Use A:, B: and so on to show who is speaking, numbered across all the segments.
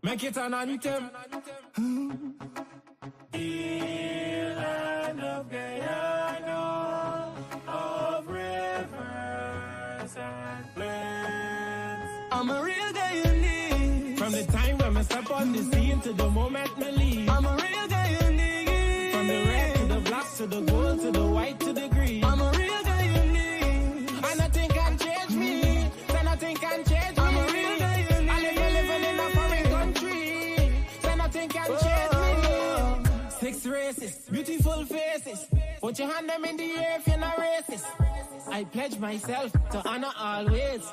A: Make it an anthem. Land of Guyana, of rivers and plains. I'm a real Guyanese. From the time when I step on the scene to the moment me leave. I'm a real Guyanese. From the red to the black to the gold to the white to the green. I'm a real Guyanese. And nothing can change me. So nothing can change me. I'm a real Guyanese. I live living in a foreign country. So nothing can change me. 6 races, beautiful faces. Put your hand them in the air if you're not racist. I pledge myself to honor always.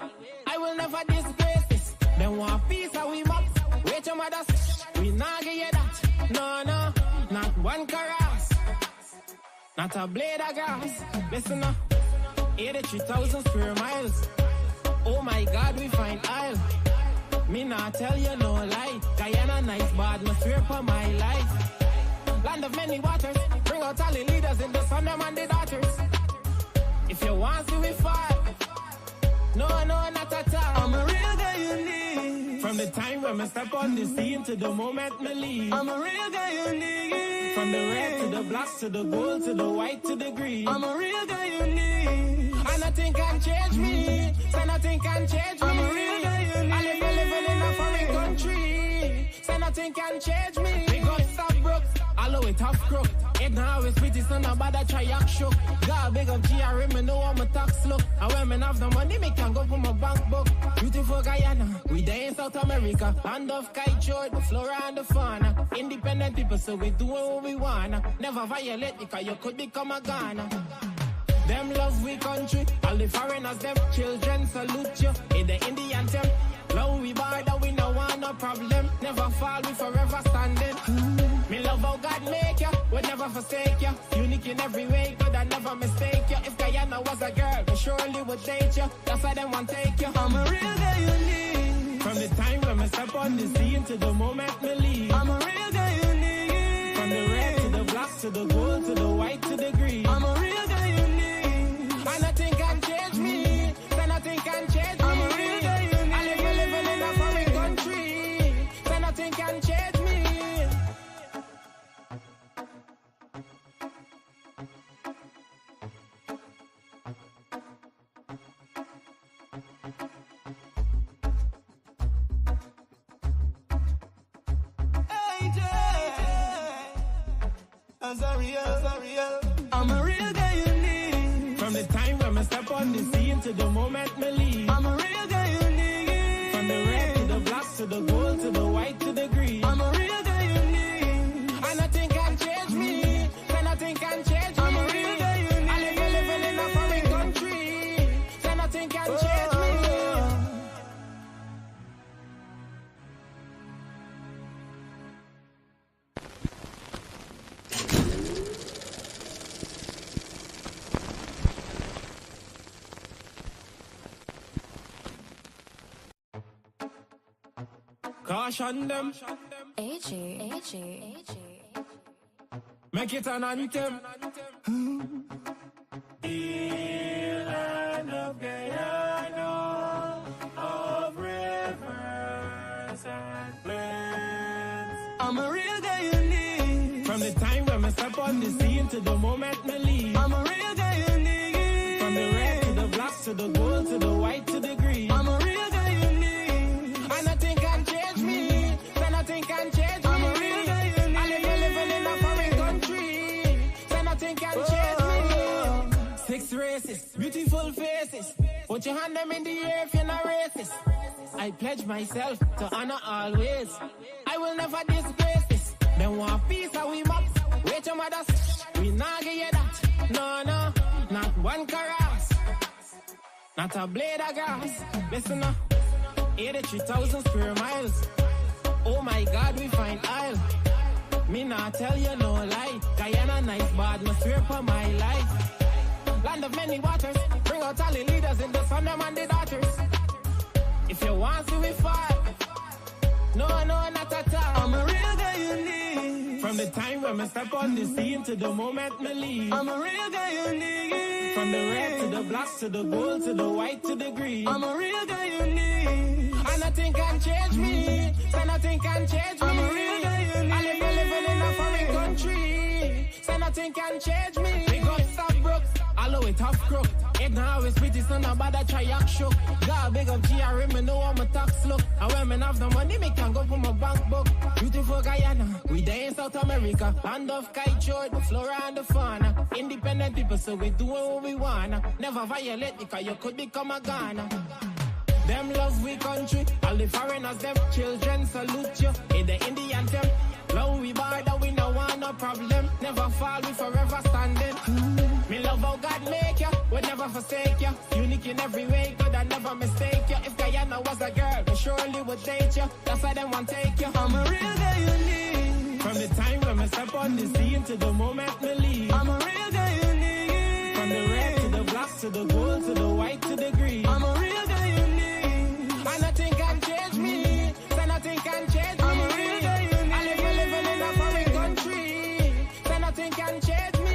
A: I will never disgrace this. Them want peace and we mop. Wait your mothers, we not give you that. No, no, not one caress. Not a blade of grass. Listen up, 83,000 square miles. Oh my God, we find aisle. Me not tell you no lie. Guyana nice, but no swear for my life. Land of many waters, bring out all the leaders in the sun, them and the daughters. If you want to, we fight. No, no, not at all. I'm a real Guyanese. From the time when I step on the scene to the moment me leave. I'm a real Guyanese. From the red to the black to the gold to the white to the green. I'm a real Guyanese. And nothing can change me. So nothing can change me. I'm a real Guyanese. I live living in a foreign country. So nothing can change me. Big up, stop, broke. Allow it tough crook. It now is pretty son about a try act show. God big up GRM, me know I'm a tax look. And when me have the money, me can go for my bank book. Beautiful Guyana, we there in South America. Land of kite, the flora and the fauna. Independent people, so we do what we wanna. Never violate because you could become a Ghana. Them love we country, all the foreigners, them children salute you. In the Indian temp, long we border, we no want no problem. Never fall, we forever standing. Me love how God make you, would never forsake you. Unique in every way, good I never mistake you. If Guyana was a girl, we surely would date you. That's why them want take you. I'm a real Guyanese. From the time when I step on the scene to the moment me leave. I'm a real Guyanese. From the red to the black to the gold to the white to the green. I'm a real Guyanese. And nothing can change me. So nothing can change me. I'm a real Guyanese. I live living in a foreign country. So nothing can change me. I'm a real Guyanese. From the time when I step on the scene to the moment me leave. I'm a real Guyanese. From the red to the black to the gold to the white to the green. I'm a real Guyanese. And nothing can change me. So nothing can change me. I'm a real Guyanese. I live living in a foreign country. So nothing can change me. Caution them. Make it an anthem. Land of Guyana, of rivers and plains. I'm a real Guyanese. From the time when I step on the scene to the moment me leave. I'm a real Guyanese. From the red to the black to the gold to the white to the green. I'm a real Guyanese. And nothing can change me. So nothing can change me. I'm a real Guyanese. I live living in a foreign country. So nothing can change me. 6 races, beautiful faces. Put your hand them in the air if you're not racist. I pledge myself to honor always. I will never disgrace this. Them want peace and we mop. Wait your mothers, we not give you that. No, no, not one caress. Not a blade of grass. Listen up, 83,000 square miles. Oh my God, we find aisle. Me not tell you no lie. Guyana nice, but no swear for my life. Land of many waters, bring out all the leaders in the sun, them and the daughters. If you want to, we fight. No, no, not at all. I'm a real Guyanese. From the time when I step on the scene to the moment me leave. I'm a real Guyanese. From the red to the black to the gold to the white to the green. I'm a real Guyanese. can change me. Say nothing can change me. I'm a real guy. I live in a foreign country. Say nothing can change me. Big up stop broke. Allow it tough crook. It now is pretty son about that try act shook. God big up GRM, me know I'm a tax look. And when me have the money, me can go for my bank book. Beautiful Guyana, we there in South America. Land of kite, the flora and the fauna. Independent people, so we doing what we wanna. Never violate because you could become a Ghana. Them love we country, all the foreigners, them children salute you. In the Indian them, long we border, we no want no problem. Never fall, we forever standing. Me love how God make you, would never forsake you. Unique in every way, God I never mistake you. If Guyana was a girl, we surely would date you. That's why them want take you. I'm a real guy unique. From the time when I step on the scene to the moment me leave. I'm a real guy unique. From the red to the black to the gold to the white to the green. I'm a real guy unique. And nothing can change me. Say nothing can change me. I'm a real guy unique. I live in a foreign country. Say nothing can change me.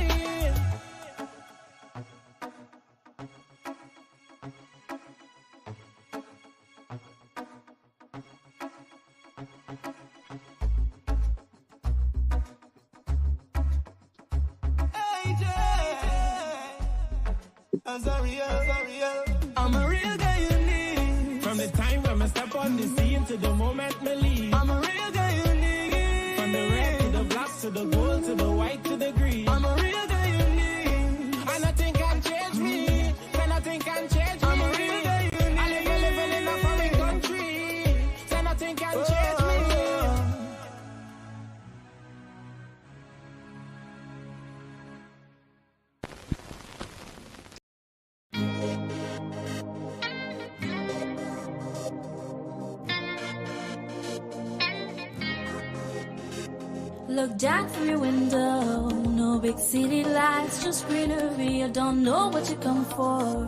A: I'm a real guy unique. From the time when I step on the scene to the moment me leave. I'm a real guy unique. From the red to the black to the gold to the white to the green. I'm a real guy unique. And nothing can change me. Say nothing can change me. I'm a real guy unique. I live in a foreign country. Say nothing can change me.
B: Look down from your window, no big city lights, just greenery. I don't know what you come for.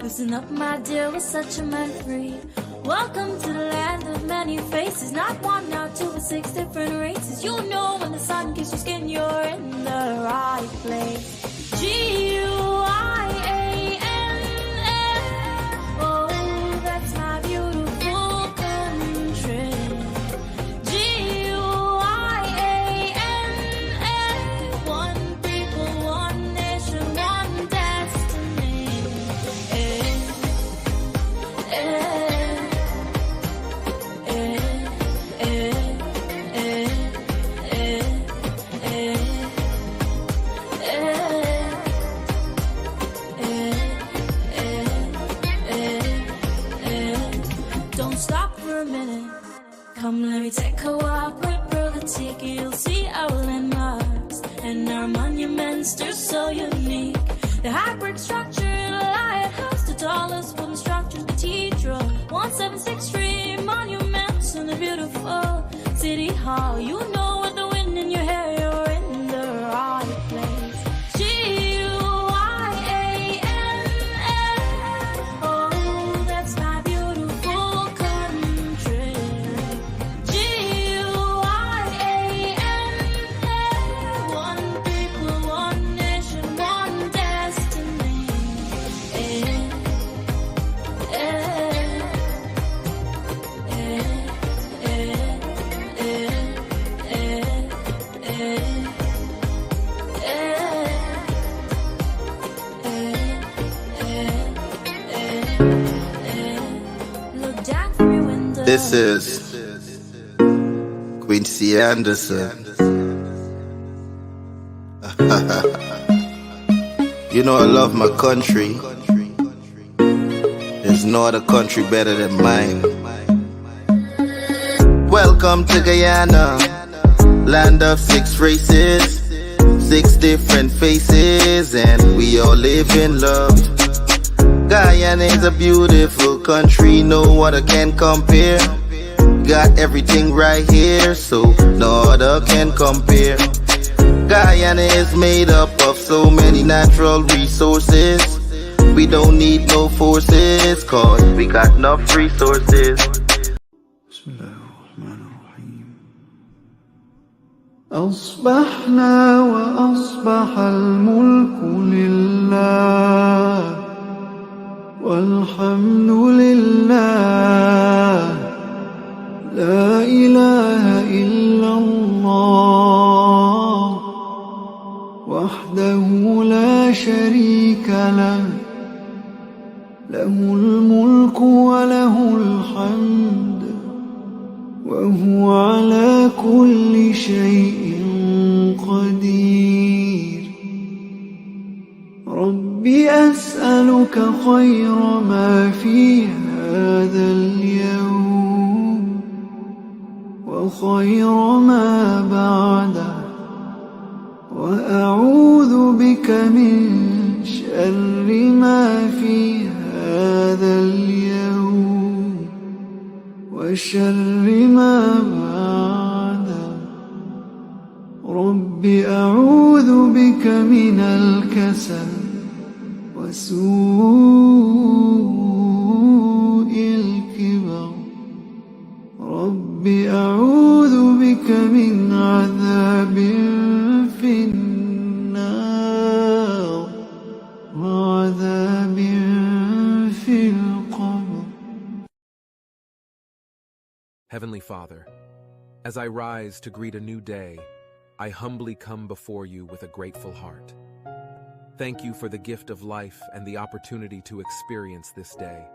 B: Loosen up, my dear, we're such a man free. Welcome to the land of many faces, not one, not two, but 6 different races. You know when the sun kisses your skin, you're in the right place. G-U-I-A-N-N, oh, that's my beautiful country. One people, one nation, one destiny. Don't stop for a minute. Come, let me take a walk with Brother Tiki. You'll see our landmarks and our monuments. They're so unique. The high brick structure in a lighthouse, the tallest wooden structure, cathedral, 176th Street monuments, and the beautiful city hall. You know with the wind in your hair, you're in the right place. G-U-I-A-N-N, oh, that's my beautiful country. G-U-I-A-N-N, one people, one nation, one destiny. Look down from your window.
C: This is Quincy Anderson. You know I love my country. There's no other country better than mine. Welcome to Guyana, land of 6 races, 6 different faces, and we all live in love. Guyana is a beautiful country, no other can compare. Got everything right here, so no other can compare. Guyana is made up of so many natural resources. We don't need no forces, cause we got enough resources.
D: أصبحنا وأصبح الملك لله والحمد لله كل شيء قدير. ربي أسألك خير ما في هذا اليوم وخير ما بعده، وأعوذ بك من شر ما في هذا اليوم وشر ما بعده. رب أعوذ بك من الكسل وسوء الكبر. رب أعوذ بك من عذاب في النار وعذاب في القبر.
E: Heavenly Father, as I rise to greet a new day, I humbly come before you with a grateful heart. Thank you for the gift of life and the opportunity to experience this day.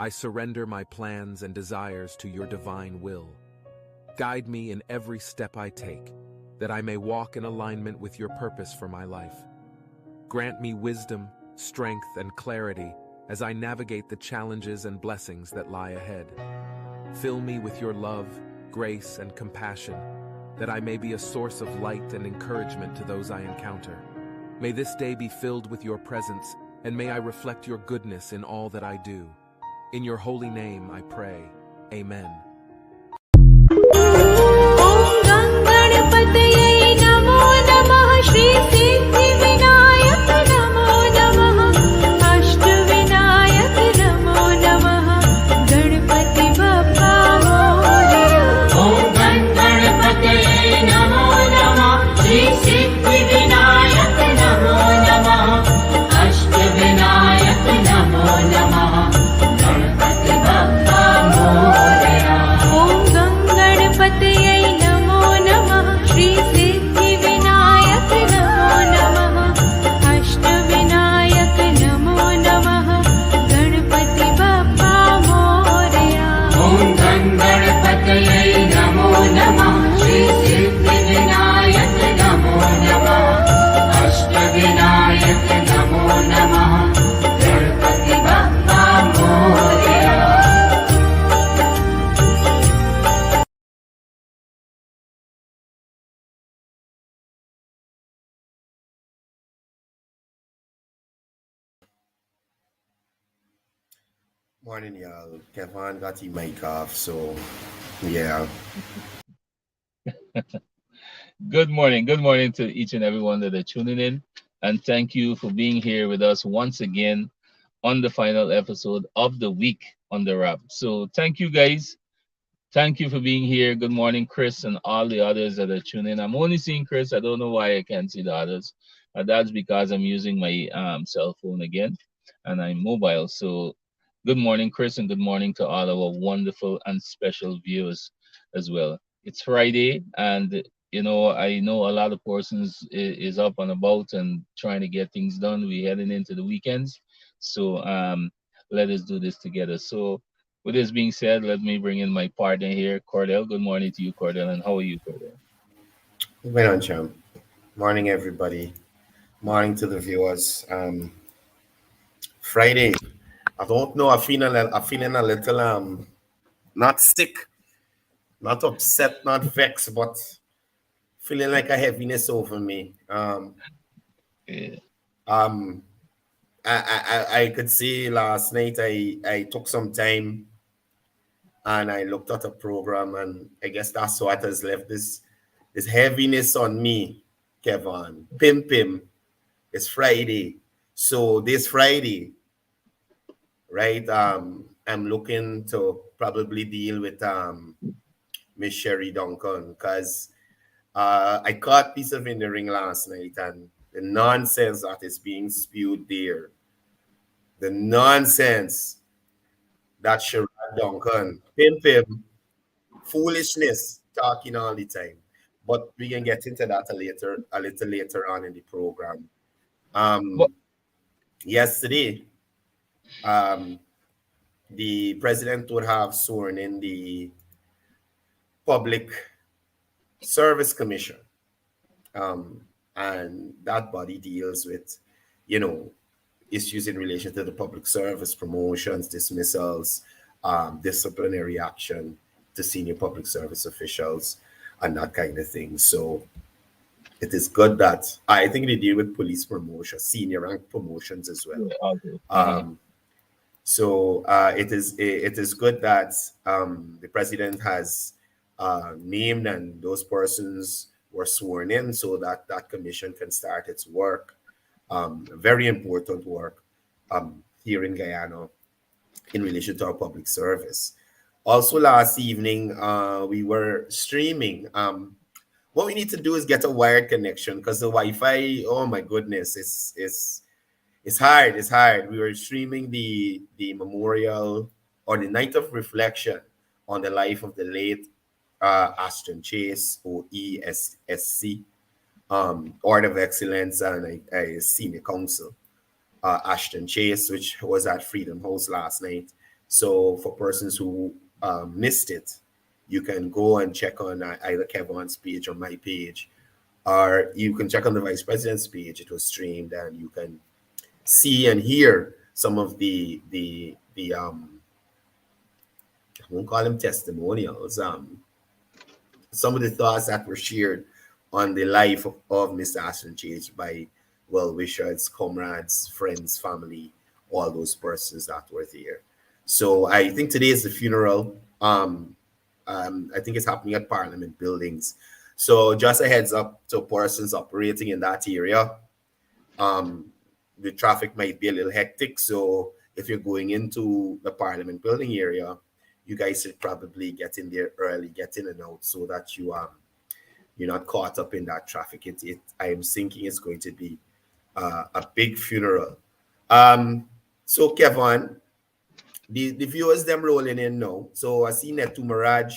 E: I surrender my plans and desires to your divine will. Guide me in every step I take, that I may walk in alignment with your purpose for my life. Grant me wisdom, strength, and clarity as I navigate the challenges and blessings that lie ahead. Fill me with your love, grace, and compassion, that I may be a source of light and encouragement to those I encounter. May this day be filled with your presence, and may I reflect your goodness in all that I do. In your holy name I pray. Amen.
F: Morning, y'all. Kevon got his mic off, so yeah.
G: Good morning. Good morning to each and everyone that are tuning in. And thank you for being here with us once again on the final episode of the week on the wrap. So thank you guys. Thank you for being here. Good morning, Chris, and all the others that are tuning in. I'm only seeing Chris. I don't know why I can't see the others. That's because I'm using my cell phone again and I'm mobile. So good morning, Chris, and good morning to all our wonderful and special viewers as well. It's Friday, and I know a lot of persons is up and about and trying to get things done. We're heading into the weekends, so let us do this together. So with this being said, let me bring in my partner here, Courdel. Good morning to you, Courdel, and how are you, Courdel?
F: Wait on, champ. Morning, everybody. Morning to the viewers. Friday. I don't know. I'm feeling a little not sick, not upset, not vexed, but feeling like a heaviness over me.
G: Yeah.
F: Um, I could see last night. I took some time and I looked at a program, and I guess that's what has left this heaviness on me, Kevon. Pim. It's Friday. So this Friday, right? I'm looking to probably deal with Miss Sherry Duncan because I caught piece of in the ring last night, and the nonsense that is being spewed there, the nonsense that Sherry Duncan, pim, foolishness, talking all the time. But we can get into that a little later on in the program.
G: But
F: Yesterday, um, the president would have sworn in the public Service Commission, um, and that body deals with, you know, issues in relation to the public service, promotions, dismissals, disciplinary action to senior public service officials, and that kind of thing. So it is good that I think they deal with police promotion, senior rank promotions as well.
G: Yeah, okay.
F: Um, so it is good that the president has named and those persons were sworn in so that that commission can start its work. Very important work here in Guyana in relation to our public service. Also, last evening we were streaming. What we need to do is get a wired connection because the Wi-Fi, oh my goodness, it's hard. It's hard. We were streaming the memorial or the night of reflection on the life of the late Ashton Chase, OESSC, Order of Excellence, and a senior counsel, Ashton Chase, which was at Freedom House last night. So for persons who missed it, you can go and check on either Kevon's page or my page, or you can check on the vice president's page. It was streamed, and you can see and hear some of the I won't call them testimonials, some of the thoughts that were shared on the life of Mr. Ashton Chase by well wishers, comrades, friends, family, all those persons that were there. So I think today is the funeral. I think it's happening at Parliament buildings. So just a heads up to persons operating in that area. The traffic might be a little hectic. So if you're going into the Parliament building area, you guys should probably get in there early, get in and out so that you're not caught up in that traffic. I am thinking it's going to be a big funeral. So Kevon, the viewers them rolling in now. So I see Netu Maraj,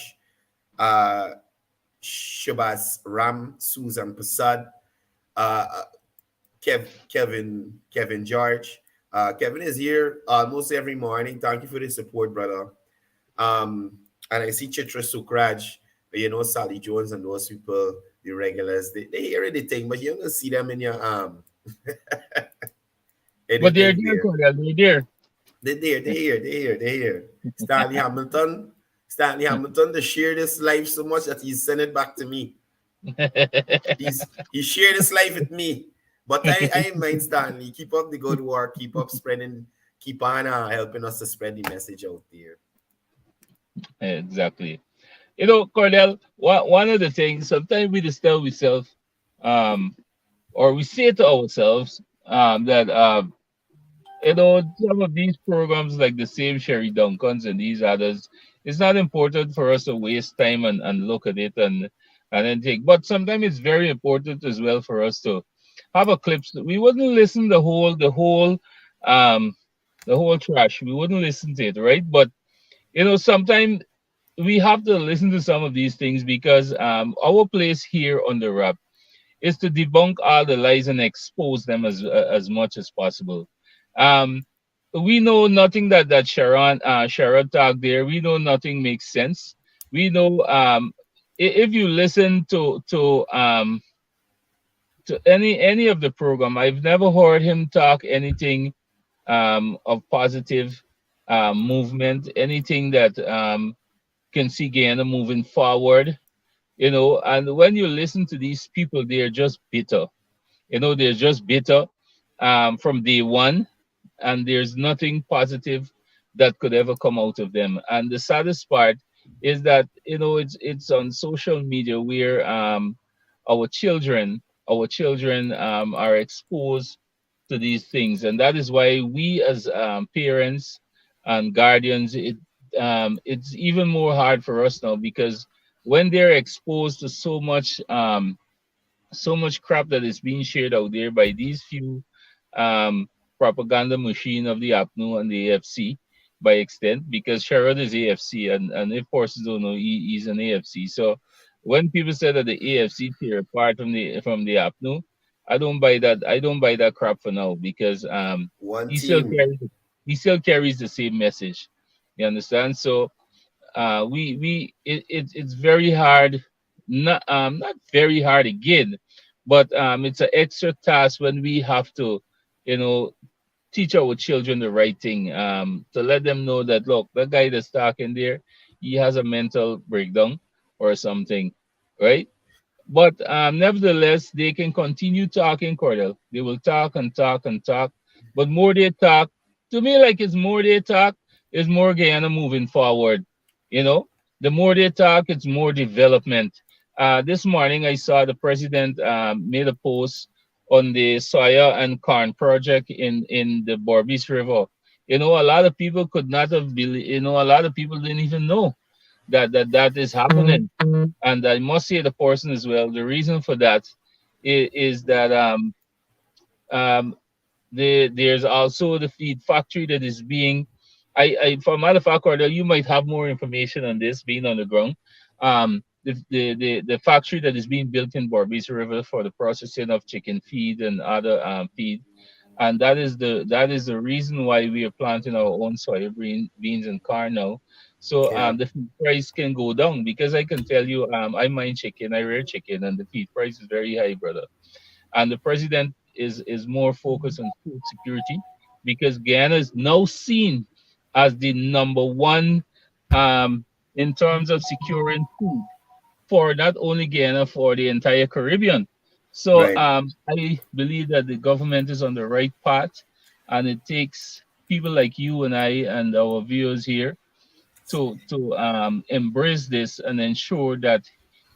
F: Shabazz Ram, Susan Prasad, Kevin George. Kevin is here almost every morning. Thank you for the support, brother. And I see Chitra Sukraj, you know, Sally Jones and those people, the regulars, they hear anything, but you don't see them in your
G: But they're there, Courdel. They're there.
F: They're here. Stanley Hamilton, to share this life so much that he's sent it back to me. He shared his life with me. But I mind Stanley. Keep up the good work. Keep up spreading. Keep on helping us to spread the message out there.
G: Exactly. You know, Courdel, one of the things, sometimes we just tell ourselves, or we say to ourselves, that, you know, some of these programs, like the same Sherry Duncans and these others, it's not important for us to waste time and look at it and then take. But sometimes it's very important as well for us to have a clip. We wouldn't listen the whole trash. We wouldn't listen to it, right? But you know, sometimes we have to listen to some of these things because our place here on the Rap is to debunk all the lies and expose them as much as possible. We know nothing that Sharon talked there. We know nothing makes sense. We know if you listen to any of the program, I've never heard him talk anything of positive movement, anything that can see Guyana moving forward, you know. And when you listen to these people, they're just bitter, you know, they're just bitter from day one, and there's nothing positive that could ever come out of them. And the saddest part is that, you know, it's on social media where our children are exposed to these things, and that is why we as parents and guardians, it's even more hard for us now, because when they're exposed to so much crap that is being shared out there by these few propaganda machine of the APNU and the AFC by extent, because Sherrod is AFC, and if persons don't know, he's an AFC. So when people say that the AFC tear apart from the APNU, I don't buy that. I don't buy that crap for now, because he still carries the same message. You understand? So it's very hard not very hard again, but it's an extra task when we have to, you know, teach our children the right thing, to let them know that look, the guy that's talking there, he has a mental breakdown or something, right? But nevertheless, they can continue talking, Cordell. They will talk and talk and talk. But more they talk, to me, like it's more they talk, is more Guyana moving forward. You know, the more they talk, it's more development. This morning, I saw the president made a post on the soya and corn project in the Borbis River. You know, a lot of people could not have believed, you know, a lot of people didn't even know that is happening. And I must say the person as well. The reason for that is that um, there's also the feed factory that is being. For matter of fact, Cordell, you might have more information on this being on the ground. The factory that is being built in Barbisa River for the processing of chicken feed and other feed, and that is the reason why we are planting our own soya beans and corn now. So
F: Yeah.
G: the feed price can go down because I can tell you, I mine chicken, I rear chicken, and the feed price is very high, brother. And the president is more focused on food security because Guyana is now seen as the number one um, in terms of securing food for not only Guyana, for the entire Caribbean. So
F: Right.
G: I believe that the government is on the right path, and it takes people like you and I and our viewers here to embrace this and ensure that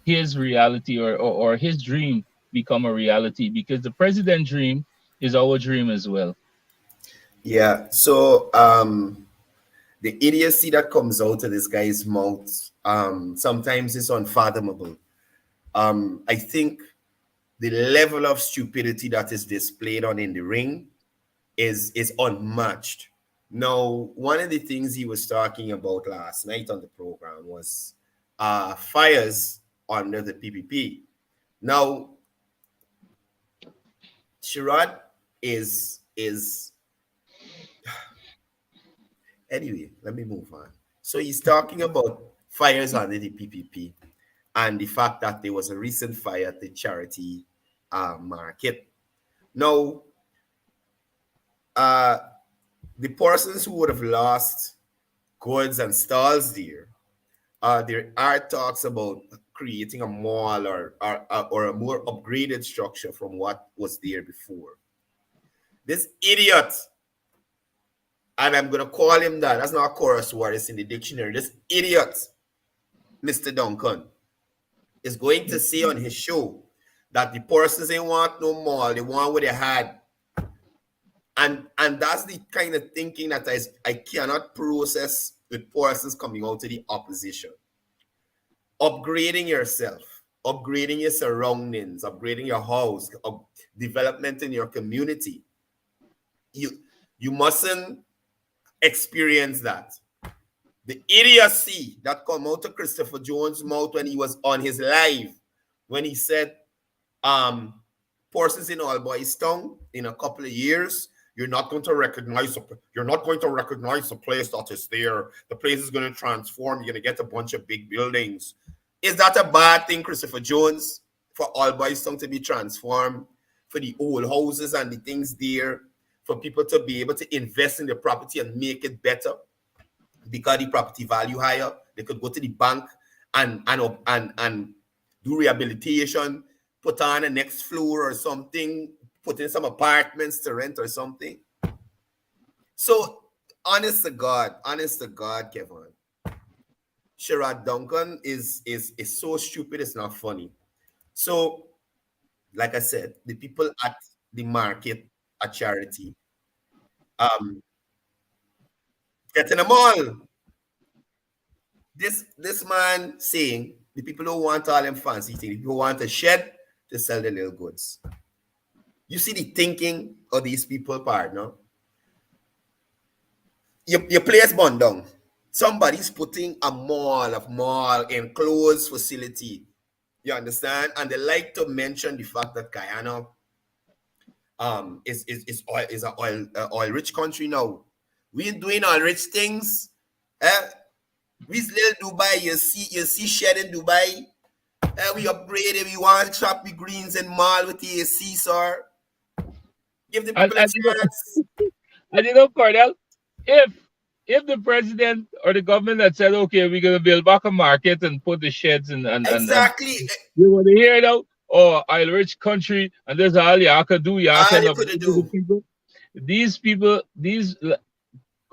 G: his reality or his dream become a reality, because the president dream is our dream as well.
F: Yeah. So the idiocy that comes out of this guy's mouth sometimes is unfathomable. I think the level of stupidity that is displayed on in the ring is unmatched. Now, one of the things he was talking about last night on the program was fires under the PPP. Now, Sherrod is anyway. Let me move on. So he's talking about fires under the PPP and the fact that there was a recent fire at the charity market. Now, uh, the persons who would have lost goods and stalls there are talks about creating a mall or a more upgraded structure from what was there before. This idiot, and I'm going to call him that, that's not a chorus word, it's in the dictionary. This idiot, Mr. Duncan, is going to say on his show that the persons ain't want no mall, they want what they had. And that's the kind of thinking that I cannot process with persons coming out to the opposition. Upgrading yourself, upgrading your surroundings, upgrading your house, development in your community. You mustn't experience that. The idiocy that come out of Christopher Jones' mouth when he was on his live, when he said, persons in All Boys Town in a couple of years, you're not going to recognize the place that is there. The place is going to transform. You're going to get a bunch of big buildings. Is that a bad thing, Christopher Jones, for All Boys Town to be transformed, for the old houses and the things there, for people to be able to invest in the property and make it better because the property value higher? They could go to the bank and do rehabilitation, put on a next floor or something, put in some apartments to rent or something. So, honest to God, Kevon, Sherrod Duncan is so stupid, it's not funny. So, like I said, the people at the market at charity, getting them all. This man saying the people who want all them fancy things, people who want a shed to sell the little goods. You see the thinking of these people, partner. Your place burned down. Somebody's putting a mall enclosed facility. You understand? And they like to mention the fact that Guyana is an oil rich country now. We doing all rich things. We little Dubai, you see shed in Dubai. We upgraded. We want to shop with greens and mall with the AC, sir. Give the
G: And,
F: people a
G: and you know,
F: chance.
G: and you know, Courdel, if if the president or the government had said, okay, we're gonna build back a market and put the sheds and
F: Exactly.
G: you want to hear it out, oh, I'll rich country and there's all you can do, you
F: All
G: can
F: you could
G: upgrade the
F: do.
G: people. These people, these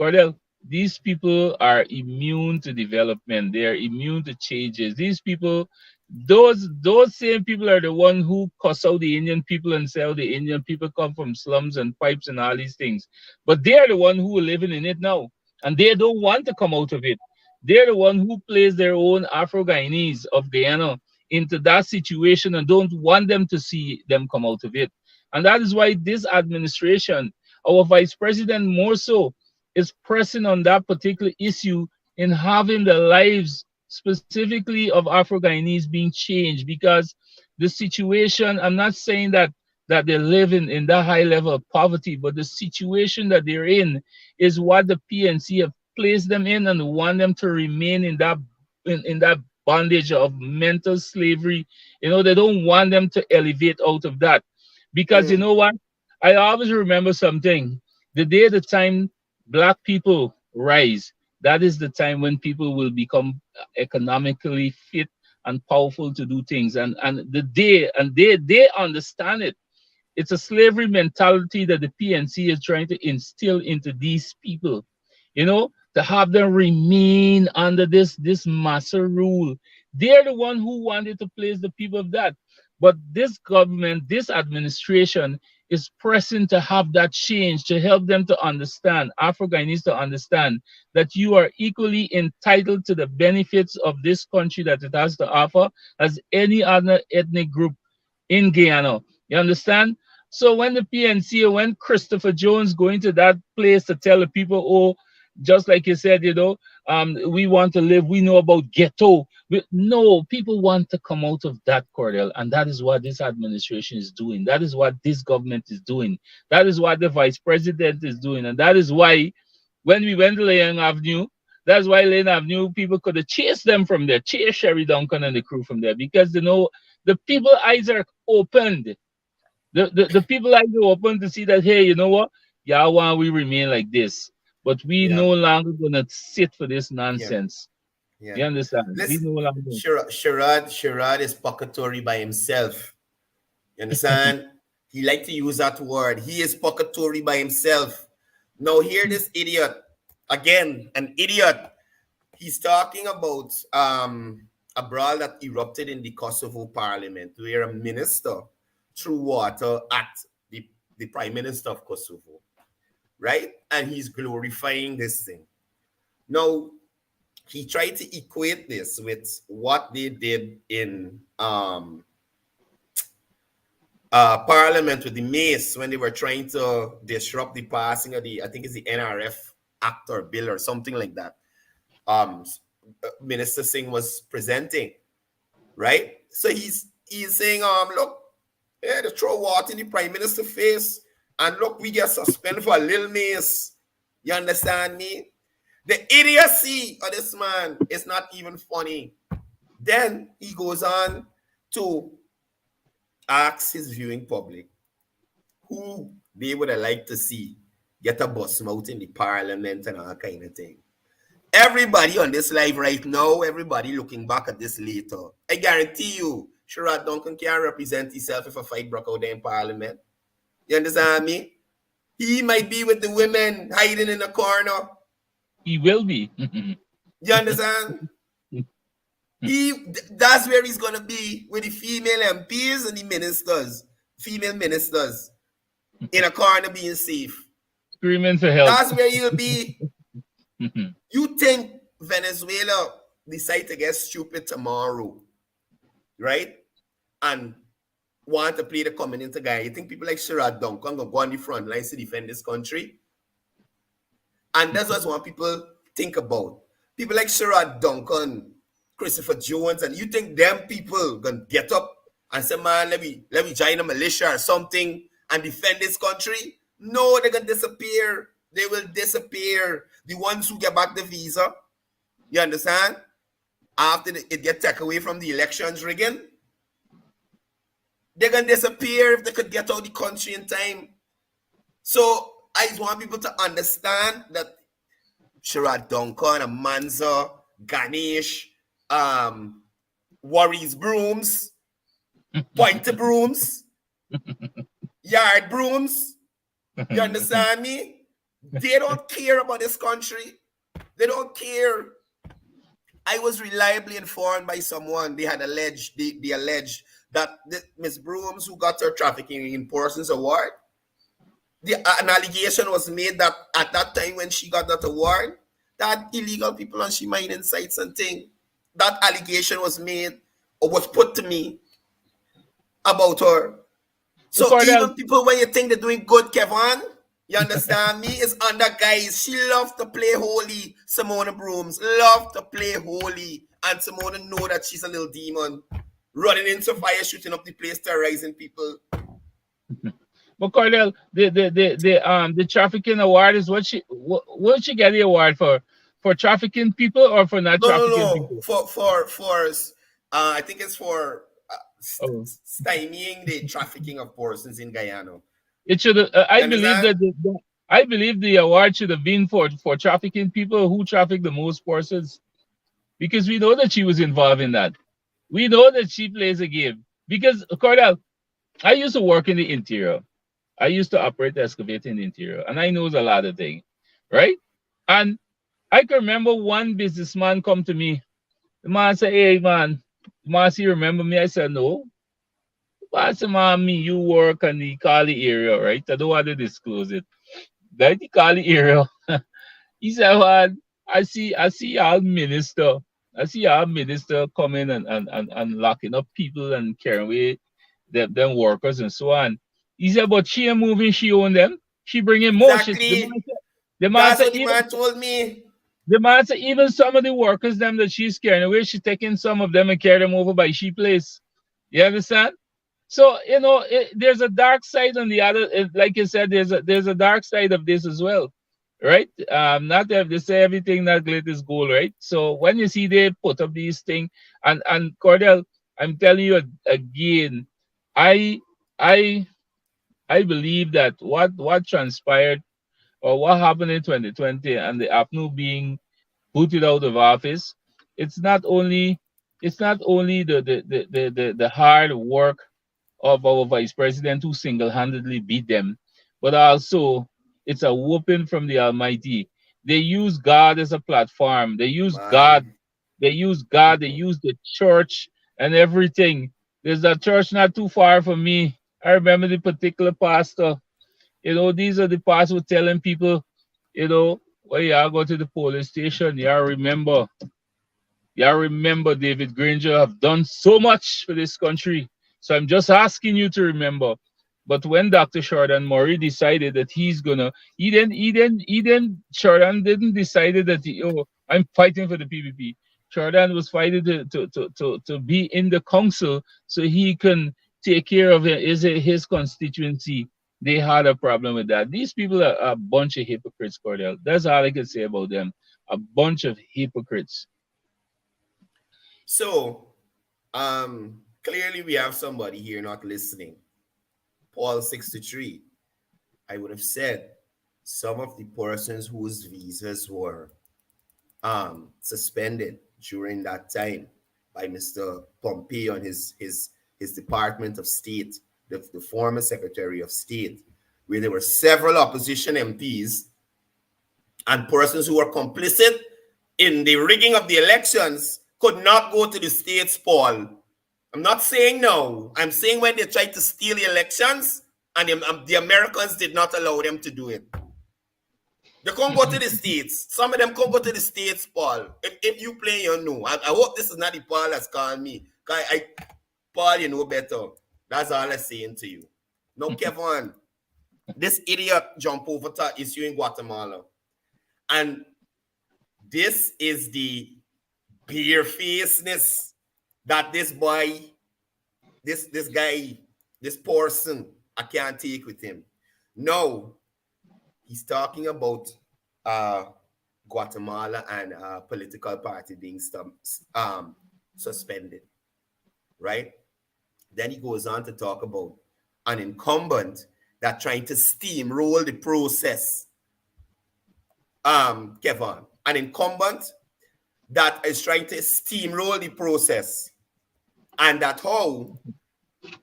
G: Cordell, these people are immune to development. They are immune to changes. These people, those same people are the one who cuss out the Indian people and say the Indian people come from slums and pipes and all these things. But they are the one who are living in it now, and they don't want to come out of it. They're the one who plays their own Afro-Guyanese of Guyana into that situation and don't want them to see them come out of it. And that is why this administration, our vice president more so, is pressing on that particular issue in having the lives specifically of Afro-Guyanese being changed because the situation, I'm not saying that they're living in that high level of poverty, but the situation that they're in is what the PNC have placed them in and want them to remain in that bondage of mental slavery. You know, they don't want them to elevate out of that. Because you
F: Mm,
G: know what? I always remember something. The day the time black people rise, that is the time when people will become economically fit and powerful to do things. And the day and they understand it. It's a slavery mentality that the PNC is trying to instill into these people, to have them remain under this master rule. They're the one who wanted to place the people of that. But this government, this administration is pressing to have that change to help them to understand, Africa needs to understand that you are equally entitled to the benefits of this country that it has to offer as any other ethnic group in Guyana. You understand? So when the PNC or when Christopher Jones going to that place to tell the people, oh, just like you said, we want to live, we know about ghetto. No, people want to come out of that, Cordell, and that is what this administration is doing. That is what this government is doing. That is what the vice president is doing, and that is why when we went to Lane Avenue, that's why Lane Avenue people could have chased them from there, chased Sherry Duncan and the crew from there, because the people eyes are opened. The people eyes are open to see that, hey, you know what? Yeah, why we remain like this, but we
F: yeah,
G: no longer gonna sit for this
F: yeah,
G: nonsense.
F: yeah.
G: You understand? We
F: Listen,
G: no longer.
F: Sherrod is pocketory by himself. You understand? He like to use that word. He is pocketory by himself. Now hear this idiot again, an idiot. He's talking about a brawl that erupted in the Kosovo parliament where a minister threw water at the prime minister of Kosovo, right? And he's glorifying this thing. Now, he tried to equate this with what they did in parliament with the mace when they were trying to disrupt the passing of I think it's the NRF act or bill or something like that. Minister Singh was presenting, right? So he's saying, look, yeah, they throw water in the prime minister face, and look, we get suspended for a little mace. You understand me? The idiocy of this man is not even funny. Then he goes on to ask his viewing public who they would have liked to see get a bus out in the parliament and all kind of thing. Everybody on this live right now, everybody looking back at this later, I guarantee you, Sherrod Duncan can't represent himself if a fight broke out there in parliament. You understand me? He might be with the women hiding in the corner.
G: He will be.
F: You understand? That's where he's gonna be with the female MPs and the ministers, female ministers, in a corner being safe.
G: Screaming for help.
F: That's where he'll be. You think Venezuela decide to get stupid tomorrow, right? And want to play the communist guy? You think people like Sherrod Duncan gonna go on the front lines to defend this country? And that's what some people think about. People like Sherrod Duncan, Christopher Jones, and you think them people gonna get up and say, man, let me join a militia or something and defend this country? No, they're gonna disappear. They will disappear. The ones who get back the visa, you understand? after it get taken away from the elections rigging, they're gonna disappear if they could get out of the country in time. So I just want people to understand that Sherrod Duncan, Amanza, Ganesh, Worries brooms, pointer brooms, yard brooms. You understand me? They don't care about this country. They don't care. I was reliably informed by someone. They had alleged, they alleged that Miss Brooms, who got her trafficking in persons award, an allegation was made that at that time when she got that award, that illegal people on she mining sites and thing. That allegation was made or was put to me about her. So
G: Courdel,
F: even people when you think they're doing good, Kevon, you understand me? It's under guys. She loves to play holy, Simona Brooms. Love to play holy. And Simona know that she's a little demon. Running into fire, shooting up the place, terrorizing people.
G: but Courdel, the trafficking award is what she get the award for? For trafficking people or for not trafficking people?
F: For I think it's for
G: Oh.
F: stymieing the trafficking of persons in Guyana.
G: It should. I believe that I believe the award should have been for trafficking people who traffic the most persons, because we know that she was involved in that. We know that she plays a game. Because Courdel, I used to work in the interior. I used to operate the excavator in the interior, and I knows a lot of things, right? And I can remember one businessman come to me. The man said, "Hey man, Marcy, you remember me?" I said, "No." I said, "Man, you work in the Cali area, right? I don't want to disclose it. That the Cali area." He said, "Man, I see our minister. I see our minister coming and locking up people and carrying away them workers and so on." He said, "But she ain't moving, she own them. She bringing more."
F: Exactly.
G: The man
F: That's
G: said,
F: what the man told me.
G: the man said, even some of the workers them that she's carrying away, she's taking some of them and carry them over by she place. You understand? So there's a dark side on the other. Like you said, there's a dark side of this as well, right? Not that they say everything that glitters gold, right? So when you see they put up these things, and Courdel, I'm telling you again, I I I believe that what transpired or what happened in 2020 and the APNU being booted out of office, it's not only the hard work of our vice president who single-handedly beat them, but also it's a whooping from the Almighty. They use God as a platform. They use God.
F: Man.
G: They use God. They use the church and everything. There's a church not too far from me. I remember the particular pastor. These are the pastors telling people, well, y'all go to the police station. Y'all remember David Granger have done so much for this country. So I'm just asking you to remember. But when Dr. Sheridan Murray decided that Sheridan didn't decided that I'm fighting for the PPP. Sheridan was fighting to be in the council so he can take care of his constituency. They had a problem with that. These people are a bunch of hypocrites, Courdel. That's all I can say about them. A bunch of hypocrites.
F: So, clearly we have somebody here not listening. Paul 63. I would have said some of the persons whose visas were suspended during that time by Mr. Pompeo and his Department of State, the former Secretary of State, where there were several opposition MPs and persons who were complicit in the rigging of the elections could not go to the States, Paul. I'm not saying no. I'm saying when they tried to steal the elections and the Americans did not allow them to do it. They can't go to the States. Some of them can't go to the States, Paul. If you play, you know. I hope this is not the Paul that's calling me. Paul, you know better. That's all I'm saying to you. No, Kevon, this idiot jump over to issue in Guatemala. And this is the barefacedness that this boy, this guy, this person, I can't take with him. No, he's talking about Guatemala and political party being suspended, right? Then he goes on to talk about an incumbent that trying to steamroll the process. Kevon, an incumbent that is trying to steamroll the process, and that how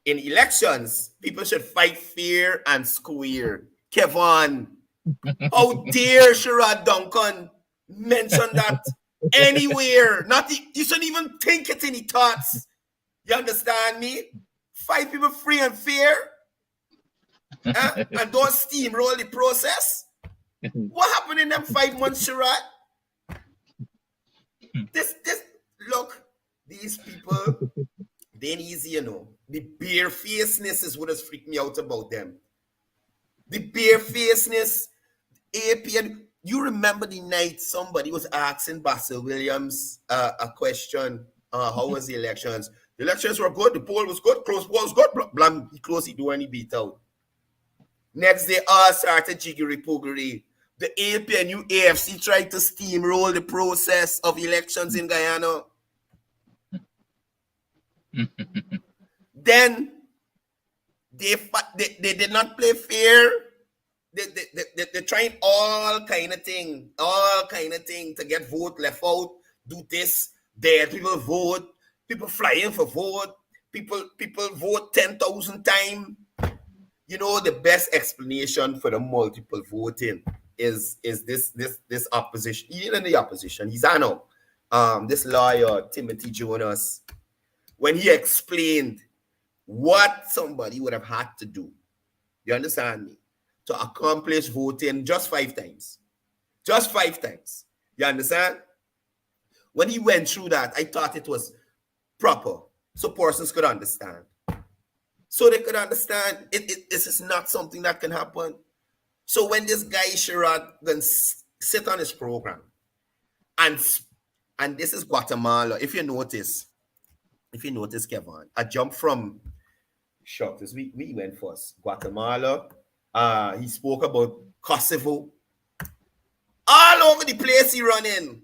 F: in elections people should fight fair and square. Kevon, how dare Sherrod Duncan mention that anywhere? Not you shouldn't even think it in his thoughts. You understand me? Fight people free and fair, and don't steamroll the process. What happened in them 5 months, Sherrod? This look, these people, they ain't easy, you know. The barefacedness is what has freaked me out about them. The barefacedness, APN. You remember the night somebody was asking Basil Williams a question, how was the elections? The elections were good, the poll was good, close poll was good, blam, he closed the door and he beat out. Next day, all started jiggery-pogery. The APNU AFC tried to steamroll the process of elections in Guyana. Then they did not play fair. They're trying all kind of thing to get vote left out. Do this, there. People vote. People flying for vote. People vote 10,000 times. You know, the best explanation for the multiple voting is this opposition. Even in the opposition, he's I know. This lawyer Timothy Jonas, when he explained what somebody would have had to do, you understand me, to accomplish voting just 5 times. Just 5 times. You understand? When he went through that, I thought it was proper so persons could understand. So they could understand this is not something that can happen. So when this guy Sherrod then sit on his program, and this is Guatemala, if you notice, Kevon, I jumped from shocked as we went first. Guatemala, he spoke about Kosovo. All over the place he running.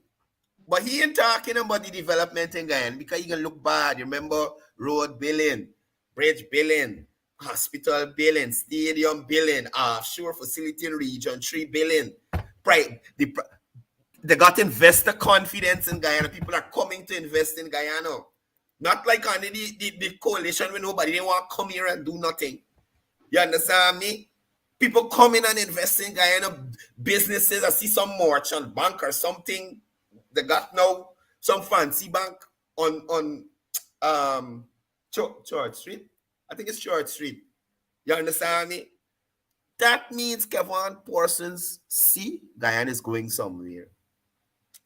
F: But he ain't talking about the development in Guyana because he can look bad. You remember road billing, bridge billing, hospital billing, stadium billing, offshore facility in region 3 billing. They got investor confidence in Guyana. People are coming to invest in Guyana. Not like on the coalition when nobody didn't want to come here and do nothing. You understand me? People come in and invest in Guyana businesses. I see some merchant bank or something. They got now some fancy bank on Church Street. I think it's Church Street. You understand me? That means Kevon persons see Guyana is going somewhere.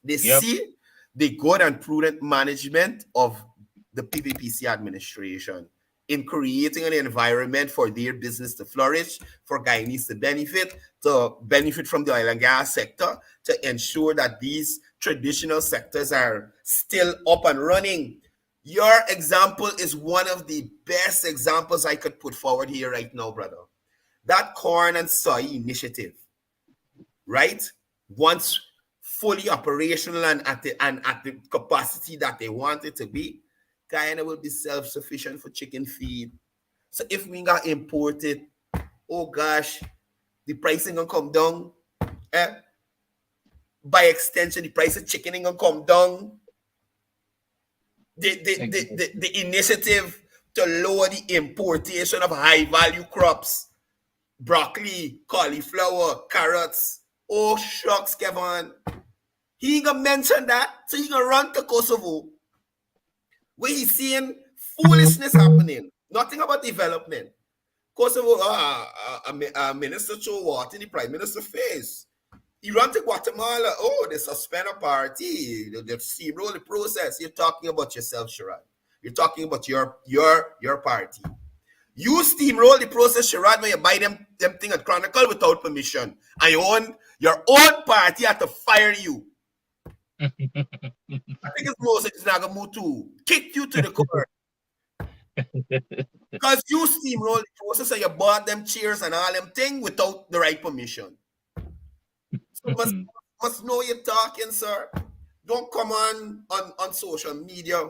F: They see the good and prudent management of the PVPC administration in creating an environment for their business to flourish, for Guyanese to benefit from the oil and gas sector, to ensure that these traditional sectors are still up and running. Your example is one of the best examples I could put forward here right now, brother. That corn and soy initiative, right? Once fully operational and at the capacity that they want it to be, Guyana will be self-sufficient for chicken feed. So if we got imported, oh gosh, the pricing gonna come down. By extension, the price of chicken ain't gonna come down. The initiative to lower the importation of high-value crops, broccoli, cauliflower, carrots. Oh shucks, Kevon. He ain't gonna mention that, so he gonna run to Kosovo, where he's seeing foolishness happening. Nothing about development. Kosovo, a minister show what in the prime minister face. He run to Guatemala. Oh, they suspend a party. They steamroll the process. You're talking about yourself, Sherrod. You're talking about your party. You steamroll the process, Sherrod, when you buy them thing at Chronicle without permission. And your own party had to fire you. I think it's Moses Nagamutu kicked you to the court. Because you steamroll the process and you bought them chairs and all them thing without the right permission. So must know you're talking, sir. Don't come on social media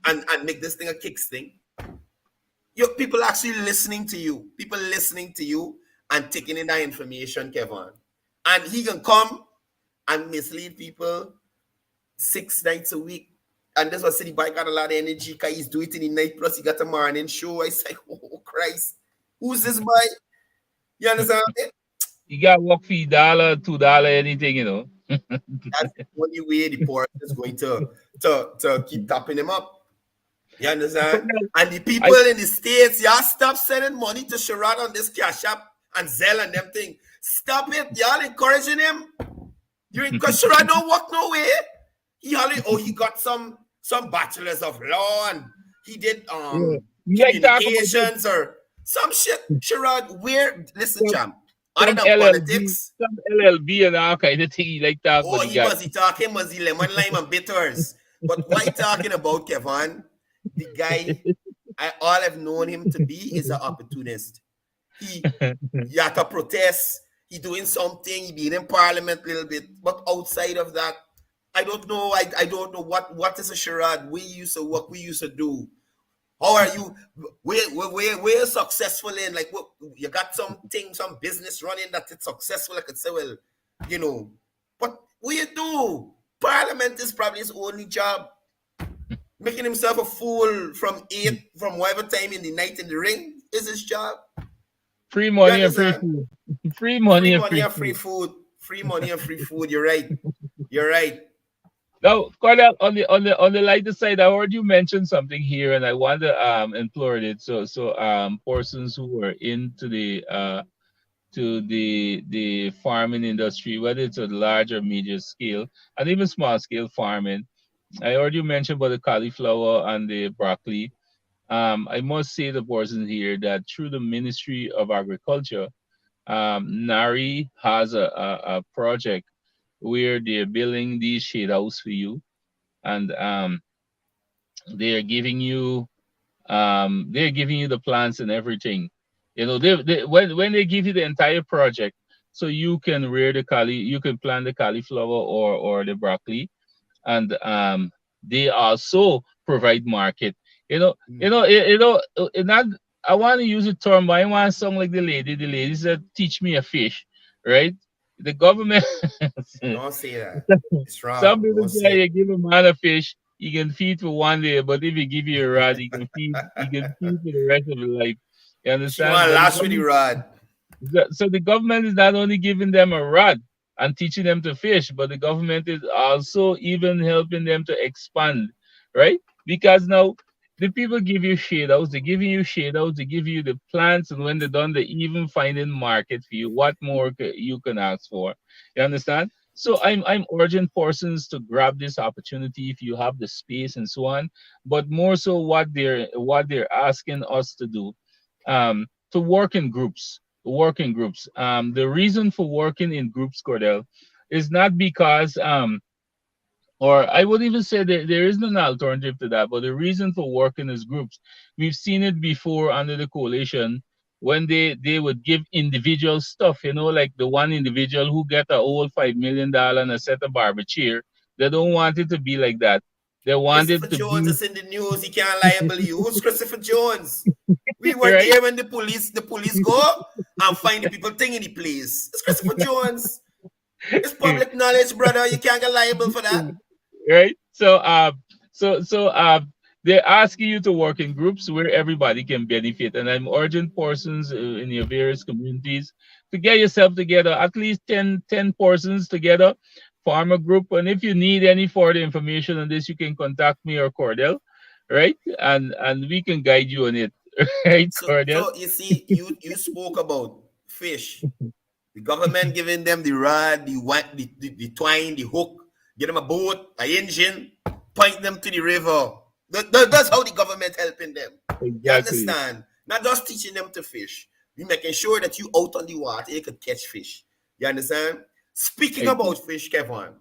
F: and make this thing a kicks thing. Your people actually listening to you. People listening to you and taking in that information, Kevon. And he can come and mislead people 6 nights a week. And that's what City Bike got a lot of energy because he's doing it in the night, plus he got a morning show. I say, oh Christ, who's this boy? You understand me?
G: You got work for $1, $2, anything, you know.
F: That's the only way the poor is going to keep tapping him up. You understand? And the people in the States, y'all stop sending money to Sherrod on this Cash App and Zelle and them thing. Stop it. Y'all encouraging him. Because Sherrod don't work no way. He got some bachelors of law and he did communications or some shit. Sherrod, listen, champ. Other than politics.
G: Some LLB and all kind of thing he like that.
F: Oh, he must he lemon, lime, and bitters. But what he talking about, Kevon? The guy, all I've known him to be is an opportunist. He had to protest. He doing something. He been in parliament a little bit. But outside of that, I don't know. I don't know what is a charade. We used to work. We used to do. How are you? We're successful in, like, what, you got something, some business running that it's successful. I could say, well, you know, but what you do? Parliament is probably his only job. Making himself a fool from whatever time in the night in the ring is his job.
G: Free money and free food. Free money and free
F: food. Free money and free food. You're right. You're right.
G: Now, Courdel, on the lighter side, I heard you mention something here, and I want to implore it. So persons who are into the farming industry, whether it's a large or medium scale, and even small scale farming. I heard you mention about the cauliflower and the broccoli. I must say the person here that through the Ministry of Agriculture, NARI has a project where they're building these shade house for you, and they're giving you the plants and everything. You know, when they give you the entire project, so you can you can plant the cauliflower or the broccoli, and they also provide market. Not, I want to use a term, but I want to sound like the lady. The lady said, "Teach me a fish," right? The government.
F: Don't say that. It's wrong.
G: Some people say you give a man a fish, he can feed for one day, but if he give you a rod, he can feed for the rest of his life. You understand?
F: You want to last with the rod.
G: So the government is not only giving them a rod and teaching them to fish, but the government is also even helping them to expand, right? Because now the people give you shade house, they're giving you shade house, they give you the plants, and when they're done, they even finding market for you. What more you can ask for? You understand? So I'm urging persons to grab this opportunity if you have the space and so on, but more so what they're asking us to do, to work in groups. The reason for working in groups, Courdel, is not because or I would even say that there isn't an alternative to that, but the reason for working as groups, we've seen it before under the coalition when they would give individual stuff, like the one individual who get a whole $5 million and a set of barber chair. They don't want it to be like that. They want it to
F: Jones
G: be.
F: is in the news. He can't liable you. Who's Christopher Jones? We were there when the police go and find the people thing in the place. It's Christopher Jones. It's public knowledge, brother. You can't get liable for that.
G: Right? So they're asking you to work in groups where everybody can benefit. And I'm urging persons in your various communities to get yourself together, at least 10 persons together, form a group. And if you need any further information on this, you can contact me or Courdel, right? And we can guide you on it. Right, Courdel?
F: So you see, you spoke about fish. The government giving them the rod, the twine, the hook, get them a boat, an engine, point them to the river. That's how the government helping them.
G: Exactly.
F: You understand? Not just teaching them to fish. We making sure that you out on the water, you could catch fish. You understand? Speaking about fish, Kevon,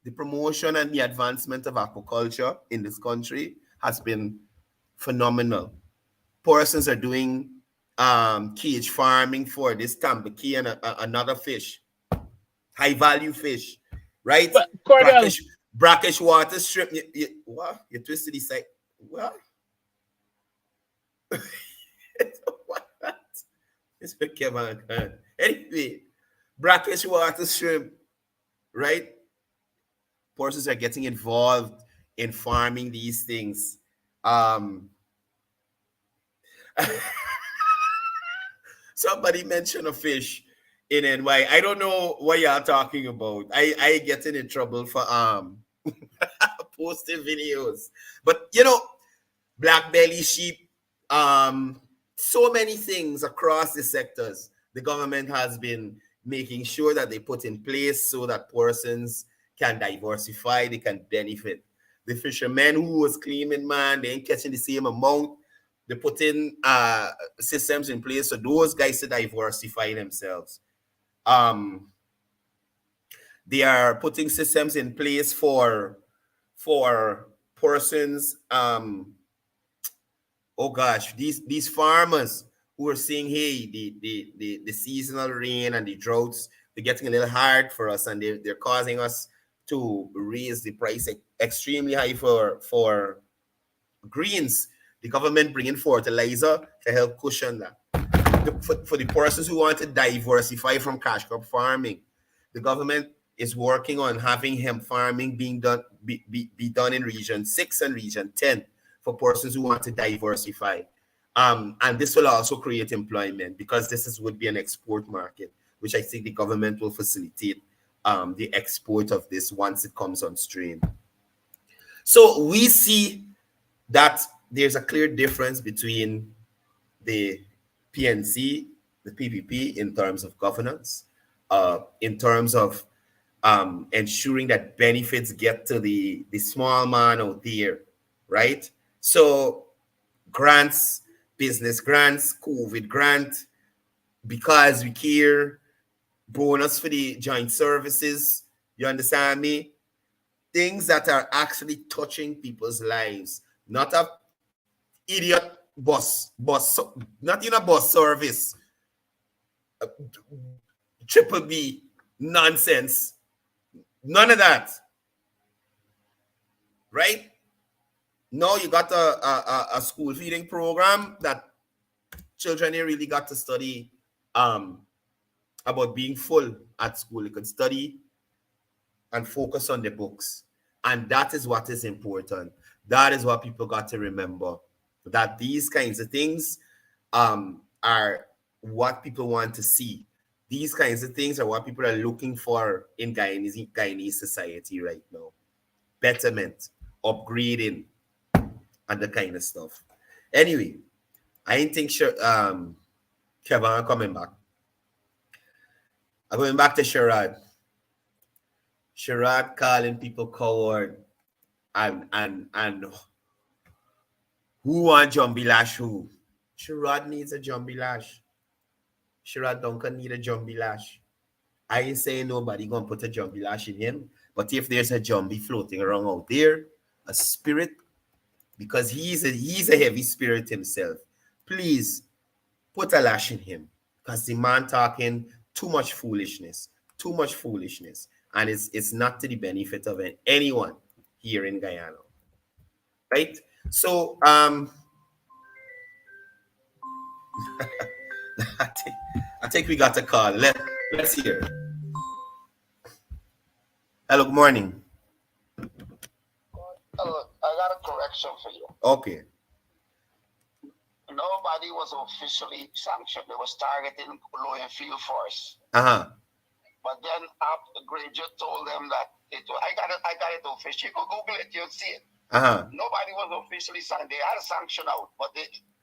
F: the promotion and the advancement of aquaculture in this country has been phenomenal. Persons are doing cage farming for this tambaki and another fish. high value fish, right?
G: But Courdel,
F: Brackish water shrimp. What? You twisted the side. What? What? It's for Kevon. Anyway, brackish water shrimp, right? Persons are getting involved in farming these things. Somebody mentioned a fish in NY. I don't know what y'all talking about. I getting in trouble for posting videos. But black belly sheep, so many things across the sectors. The government has been making sure that they put in place so that persons can diversify, they can benefit. The fishermen who was claiming, man, they ain't catching the same amount. They put in systems in place so those guys to diversify themselves. They are putting systems in place for persons. Oh gosh, these farmers who are saying, hey, the seasonal rain and the droughts, they're getting a little hard for us, and they're causing us to raise the price extremely high for greens. The government bringing fertilizer to help cushion that. For the persons who want to diversify from cash crop farming, the government is working on having hemp farming being done be done in region 6 and region 10 for persons who want to diversify. And this will also create employment because would be an export market, which I think the government will facilitate the export of this once it comes on stream. So we see that there's a clear difference between the PNC, the PPP, in terms of governance, in terms of ensuring that benefits get to the small man out there, right? So grants, business grants, COVID grant, because we care, bonus for the joint services, you understand me? Things that are actually touching people's lives, not a idiot bus, not in a bus service, triple B nonsense, none of that, right? No, you got a school feeding program that children here really got to study about being full at school. You could study and focus on the books. And that is what is important. That is what people got to remember. That these kinds of things are what people want to see. These kinds of things are what people are looking for in Guyanese society right now. Betterment, upgrading, and the kind of stuff. Anyway, I didn't think Kevon coming back. I'm going back to Sherrod. Sherrod calling people coward and who want Jumbie Lash who? Sherrod needs a Jumbie Lash. Sherrod Duncan need a Jumbie Lash. I ain't saying nobody gonna put a Jumbie Lash in him, but if there's a Jumbie floating around out there, a spirit, because he's a heavy spirit himself, please put a lash in him, because the man talking too much foolishness, and it's not to the benefit of anyone here in Guyana, right? So I think we got a call. Let's hear. Hello, good morning.
H: I got a correction for you.
F: Okay.
H: Nobody was officially sanctioned. They was targeting low and field force. But then after Granger told them that I got it official. You could Google it, you'll see it. Nobody was officially sanctioned. They had a sanction out, but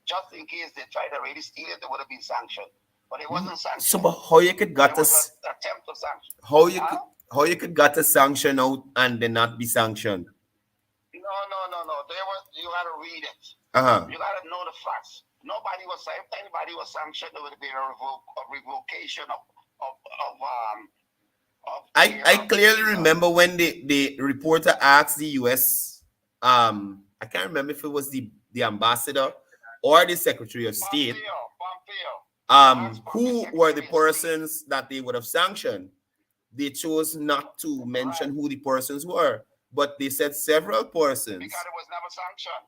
H: just in case they tried to really steal it, they would have been sanctioned. But it wasn't sanctioned. So,
F: but how you could got
H: this attempt to sanction?
F: How you could got a sanction out and then not be sanctioned?
H: No. You gotta read it. You gotta know the facts. Nobody was sanctioned. If anybody was sanctioned, there would be a revocation of
F: I clearly remember when the reporter asked the US, I can't remember if it was the ambassador or the Secretary of State,
H: Pompeo.
F: Who were the persons that they would have sanctioned. they chose not to mention who the persons were, but they said several persons.
H: Because it was never sanctioned.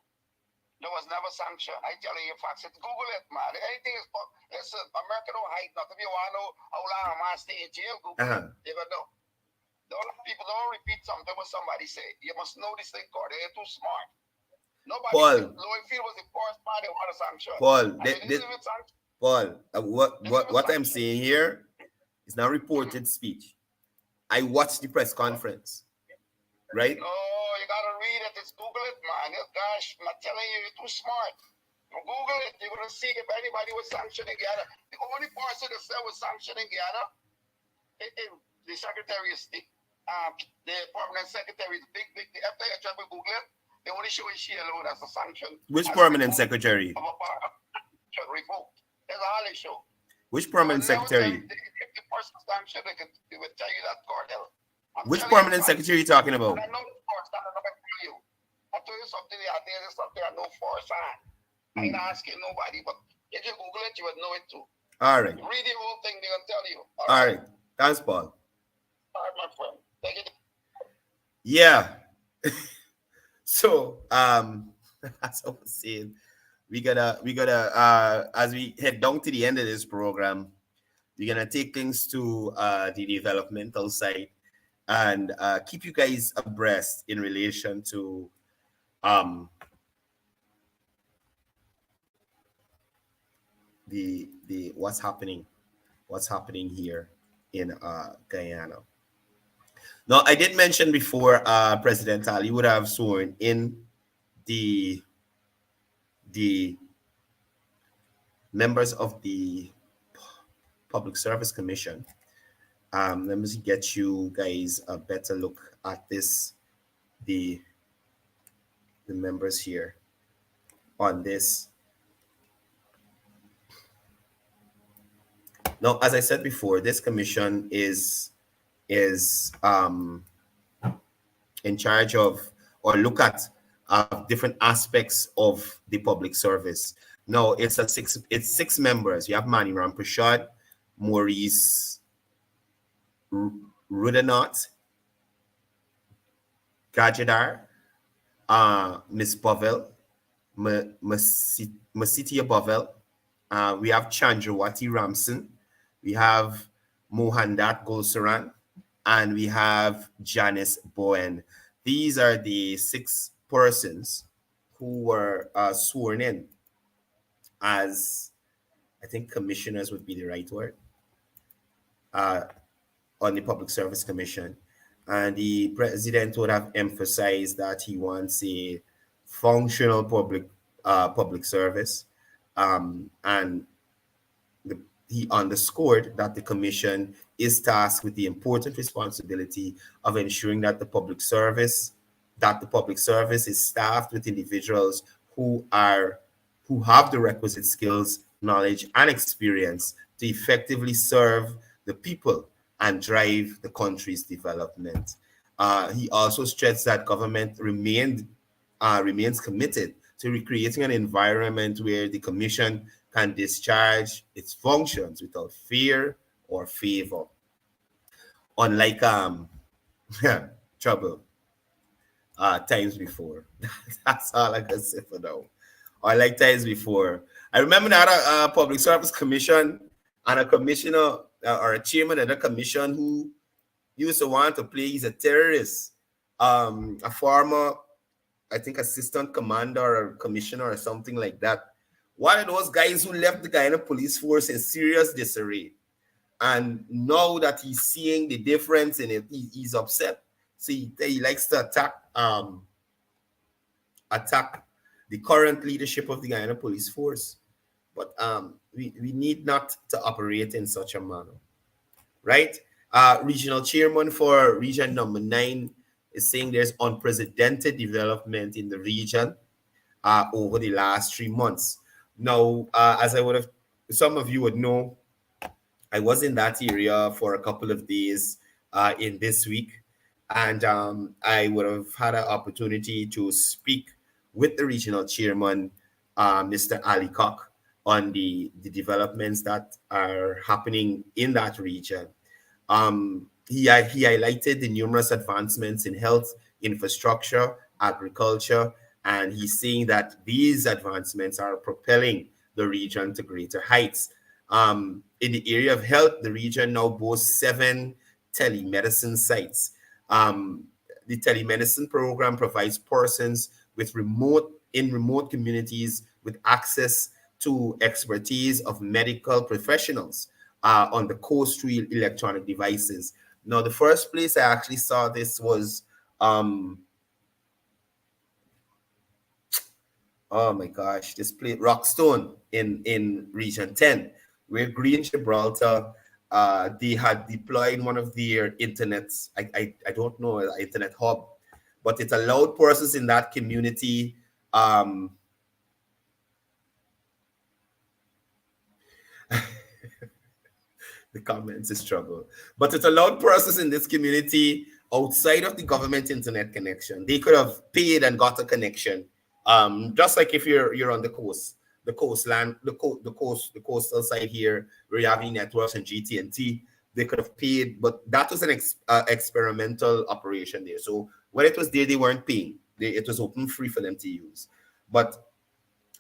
H: There was never sanctioned. I tell you facts. Google it, man. Anything is. Listen, America don't hide nothing. If you want to know how long a man stay in jail, Google it. You never know. A lot of people don't repeat something what somebody say. You must know this thing, Courdel. They're too smart. Nobody.
F: Paul.
H: Lowenfield was the first party who had a sanction.
F: Paul. What I'm saying here is not reported speech. I watched the press conference. Right?
H: No, you gotta read it. Just Google it, man. Gosh, I'm telling you, you're too smart. Google it. You're gonna see if anybody was sanctioning Guyana. The only person that said was sanctioning Guyana, the Secretary of State, the permanent secretary is big. The FBI tried to Google it. They only show she alone as a sanction.
F: Which permanent secretary?
H: Revoked. That's all they show.
F: Which permanent secretary?
H: If the person sanctioned, they would tell you that, Courdel.
F: Which permanent secretary are you talking about?
H: I know for that. I tell you something. There's something I know for a fact. I'm not asking nobody, but if you Google it, you would know it too.
F: All right.
H: Read the whole thing. They're gonna tell you.
F: All right. Thanks, Paul.
H: All right, my friend. Thank you.
F: Yeah. So, as I was saying, we gotta as we head down to the end of this program, we're gonna take things to the developmental side and keep you guys abreast in relation to the what's happening here in Guyana. Now, I did mention before President Ali would have sworn in the members of the Public Service Commission. Let me get you guys a better look at this, the members here on this. Now, as I said before, this commission is in charge of or look at different aspects of the public service. Now, it's six members. You have Manny Ramprashad, Maurice Rudenot, Gajadar, Miss Bovel, Masitia Bovel. We have Chandrawati Ramson. We have Mohandat Gulsaran, and we have Janice Bowen. These are the 6 persons who were sworn in as, I think commissioners would be the right word, on the Public Service Commission. And the president would have emphasized that he wants a functional public service, and he underscored that the commission is tasked with the important responsibility of ensuring that the public service is staffed with individuals who have the requisite skills, knowledge, and experience to effectively serve the people and drive the country's development. He also stressed that government remains committed to recreating an environment where the commission can discharge its functions without fear or favor. Unlike trouble times before. That's all I can say for now. Unlike times before. I remember that Public Service Commission and a commissioner or a chairman of the commission who used to want to play he's a terrorist. A former, I think, assistant commander or commissioner or something like that. One of those guys who left the Guyana police force in serious disarray. And now that he's seeing the difference in it, he's upset. See, he likes to attack the current leadership of the Guyana police force. But we need not to operate in such a manner, right? Regional chairman for region number 9 is saying there's unprecedented development in the region over the last 3 months. Now, as some of you would know, I was in that area for a couple of days in this week, and I would have had an opportunity to speak with the regional chairman, Mr. Ali Cock, on the developments that are happening in that region. he highlighted the numerous advancements in health, infrastructure, agriculture, and he's saying that these advancements are propelling the region to greater heights. In the area of health, the region now boasts 7 telemedicine sites. The telemedicine program provides persons with remote communities with access to expertise of medical professionals on the coast through electronic devices. Now, the first place I actually saw this was, oh my gosh, this place, Rockstone in Region 10, where Green Gibraltar, they had deployed one of their internets. I don't know, an internet hub, but it allowed persons in that community the comments is trouble. But it allowed persons in this community outside of the government internet connection. They could have paid and got a connection. Just like if you're on the coast, the coastland, the coastal side here, where you have networks and GT&T, they could have paid, but that was an experimental operation there. So when it was there, they weren't paying. It was open free for them to use. But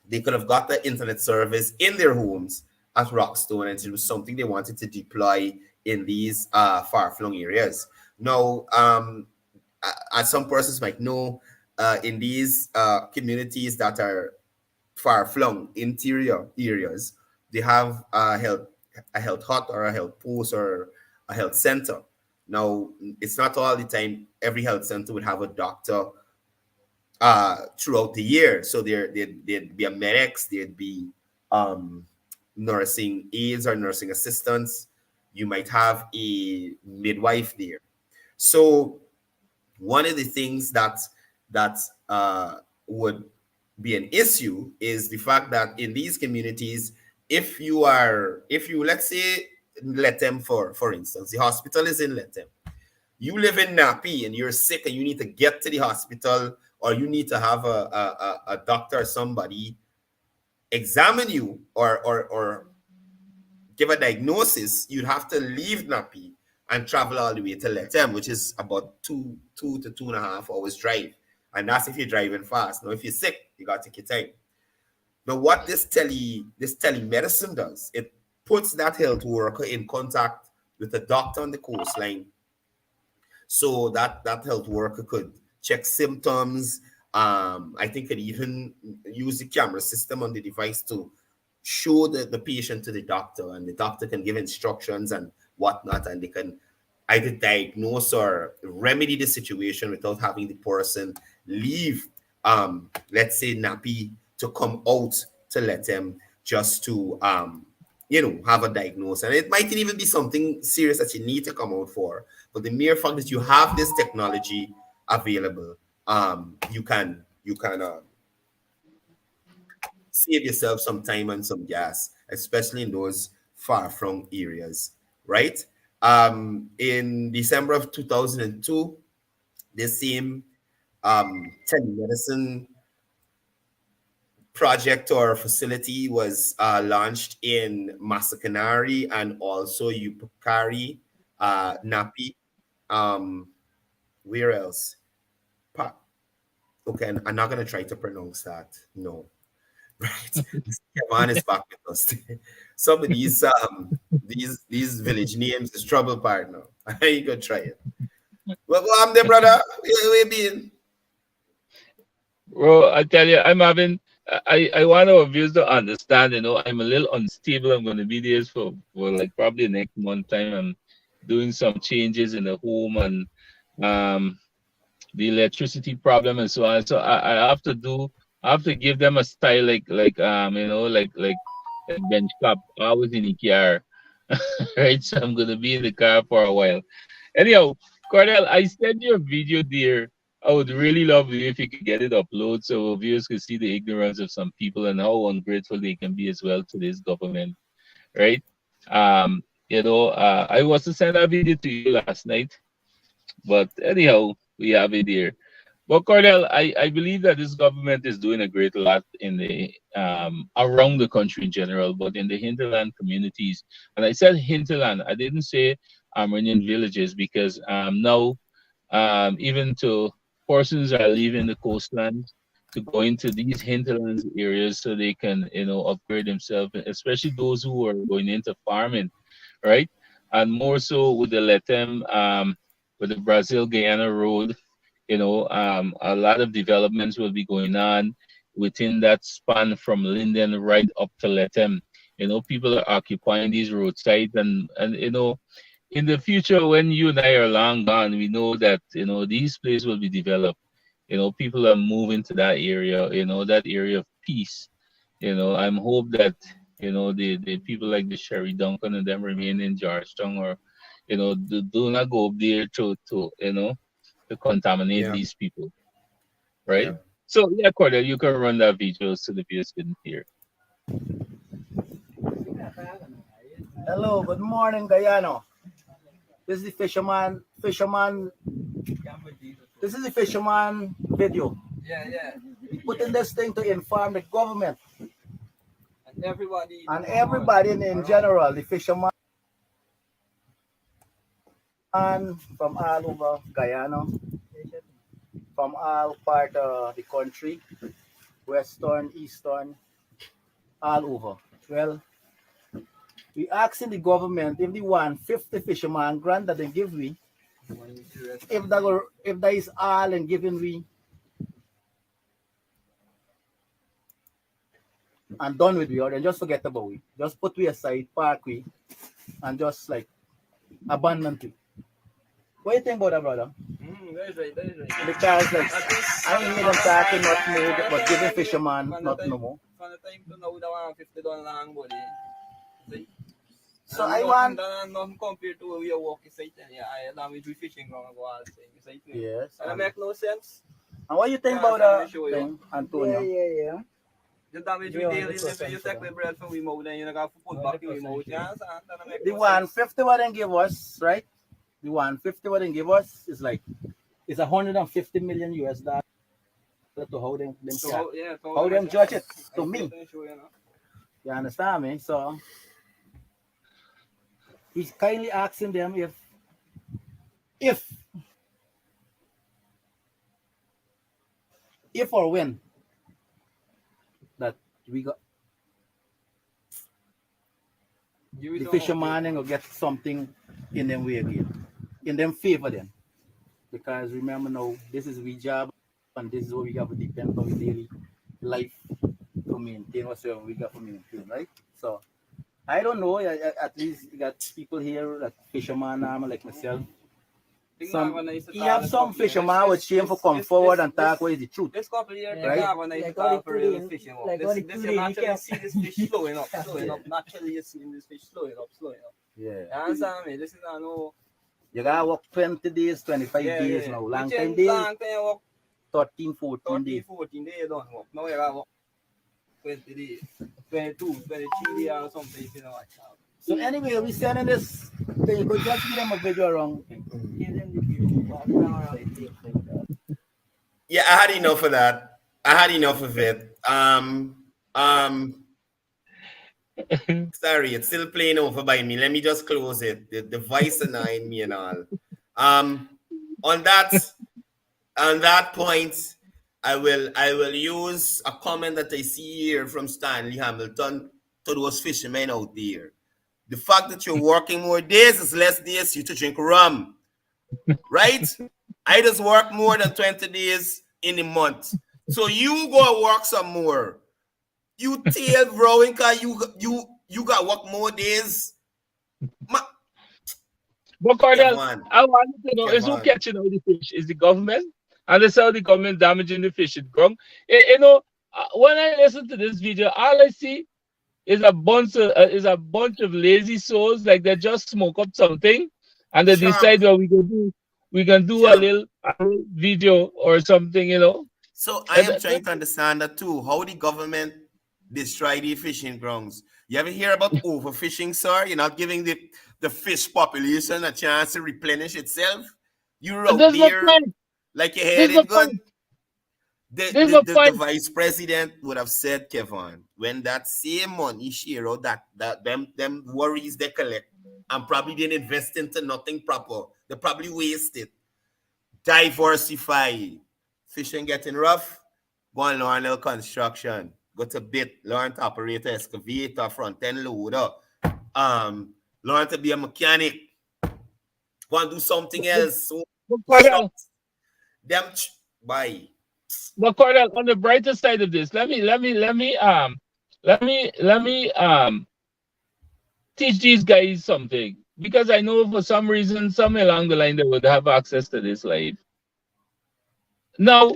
F: they could have got the internet service in their homes at Rockstone, and it was something they wanted to deploy in these far-flung areas. Now, as some persons might know, in these communities that are far-flung interior areas, they have a health hut or a health post or a health center. Now, it's not all the time every health center would have a doctor throughout the year. So there'd be a medics, there'd be nursing aides or nursing assistants. You might have a midwife there. So one of the things that would be an issue is the fact that in these communities, if you let's say Letem, for instance, the hospital is in Letem. You live in Napi and you're sick and you need to get to the hospital, or you need to have a doctor or somebody examine you or give a diagnosis, you'd have to leave Napi and travel all the way to Letem, which is about 2 to 2.5 hours drive. And that's if you're driving fast. Now, if you're sick, you got to take your time. Now, what this telemedicine does, it puts that health worker in contact with a doctor on the coastline, so that health worker could check symptoms. I think could even use the camera system on the device to show the patient to the doctor, and the doctor can give instructions and whatnot, and they can either diagnose or remedy the situation without having the person leave, let's say Napi, to come out to let them just to have a diagnosis. And it might even be something serious that you need to come out for. But the mere fact that you have this technology available, you can save yourself some time and some gas, especially in those far-flung areas, right? In December of 2002, this same telemedicine project or facility was launched in Masakanari and also Yupukari, Napi. Where else? Okay, I'm not going to try to pronounce that. No. Right. Kevon is back with us. Some of these village names is trouble, partner. I ain't gonna try it. Well, I'm there, brother. Where been?
G: Well, I tell you, I'm having. I want our viewers to understand. I'm a little unstable. I'm going to be there for like probably next month time. I'm doing some changes in the home and the electricity problem and so on. So I have to give them a style like bench cup. I was in the car, right? So I'm gonna be in the car for a while. Anyhow, Courdel, I sent you a video there. I would really love it if you could get it uploaded so viewers could see the ignorance of some people and how ungrateful they can be as well to this government, right? I was to send a video to you last night, but anyhow, we have it here. But Courdel, I believe that this government is doing a great lot in the around the country in general, but in the hinterland communities. And I said hinterland, I didn't say Armenian villages, because now even to persons are leaving the coastlands to go into these hinterlands areas so they can, upgrade themselves, especially those who are going into farming, right? And more so with the Letem, with the Brazil Guyana road, a lot of developments will be going on within that span from Linden right up to Letem. People are occupying these roadsides, and in the future, when you and I are long gone, we know that these places will be developed. People are moving to that area. That area of peace. I'm hope that the people like the Sherry Duncan and them remain in Georgetown, or do not go up there to contaminate
F: Yeah.
G: these people, right?
F: Yeah.
G: So yeah, Courdel, you can run that video so the viewers can hear.
I: Hello, good morning, Guyano. This is the fisherman. This is the fisherman video.
J: Yeah.
I: We put in this thing to inform the government
J: And everybody.
I: in general, the fisherman from all over Guyana, from all part of the country, western, eastern, all over. Well, we asking the government if they want 50 fisherman grant that they give we, if that is all and giving we and done with we, or then just forget about we. Just put we aside, park we, and just like abandon we. What do you think about that, brother?
J: That is right.
I: Because like I ain't hear them talking not more, but giving fisherman not no more.
J: From the time to now, that $50 lang body.
I: So I want.
J: Nothing compared to where we are walking site. Yeah, I damage we fishing ground and go all site.
I: Yes.
J: And it make no sense.
I: And what you think about that thing, Antonio?
J: Yeah. The damage we daily, if you take the bread from we mouth, then you got to put back in we mouth.
I: The 150 what they give us, right? The 150 what they give us is like it's 150 million US dollars to how them how them judge it to me. You understand me? So he's kindly asking them if or when that we got the fisherman will get something in them way again, in them favor them. Because remember now, this is we job and this is what we got to depend on daily life to maintain whatever we got to maintain, right? So I don't know, at least you got people here like fisherman like myself. You have some fisherman with shame for come forward and talk what is the truth.
J: This couple years,
I: right?
J: Like fishing. This you naturally see this fish slowing up. Naturally you see this fish slowing up.
I: Yeah.
J: You understand me? This is not no.
I: You gotta work 20 days, 25 days now. Long time days. 13, 14 days.
J: 14 days you don't work. Now you gotta work 20 days. 22, 23 days or something if you know what.
I: So anyway, we sending this thing. You could just give them a video wrong.
F: Yeah, I had enough of that. I had enough of it. Sorry, it's still playing over by me. Let me just close it. The voice annoying me and all. On that point, I will use a comment that I see here from Stanley Hamilton to those fishermen out there. The fact that you're working more days is less days you to drink rum. Right? I just work more than 20 days in a month. So you go work some more. You tail growing cause you got work more days.
G: But Courdel, I want to know, is who catching all the fish? Is the government? And that's how the government damaging the fishing ground. When I listen to this video, all I see is a bunch of lazy souls, like they just smoke up something and they decide what we can do a little video or something,
F: So I am trying to understand that too. How the government destroy the fishing grounds. You ever hear about overfishing, sir? You're not giving the fish population a chance to replenish itself. You're out there like your head is good. The vice president would have said, Kevon, when that same money share out that them worries they collect, and probably didn't invest into nothing proper. They probably waste it. Diversify. Fishing getting rough. Go and learn a little construction. Go to bit. Learn to operate an excavator, front end loader. Learn to be a mechanic. Go and do something else. So them bye.
G: But Courdel, on the brighter side of this, let me teach these guys something, because I know for some reason, somewhere along the line, they would have access to this live. Now,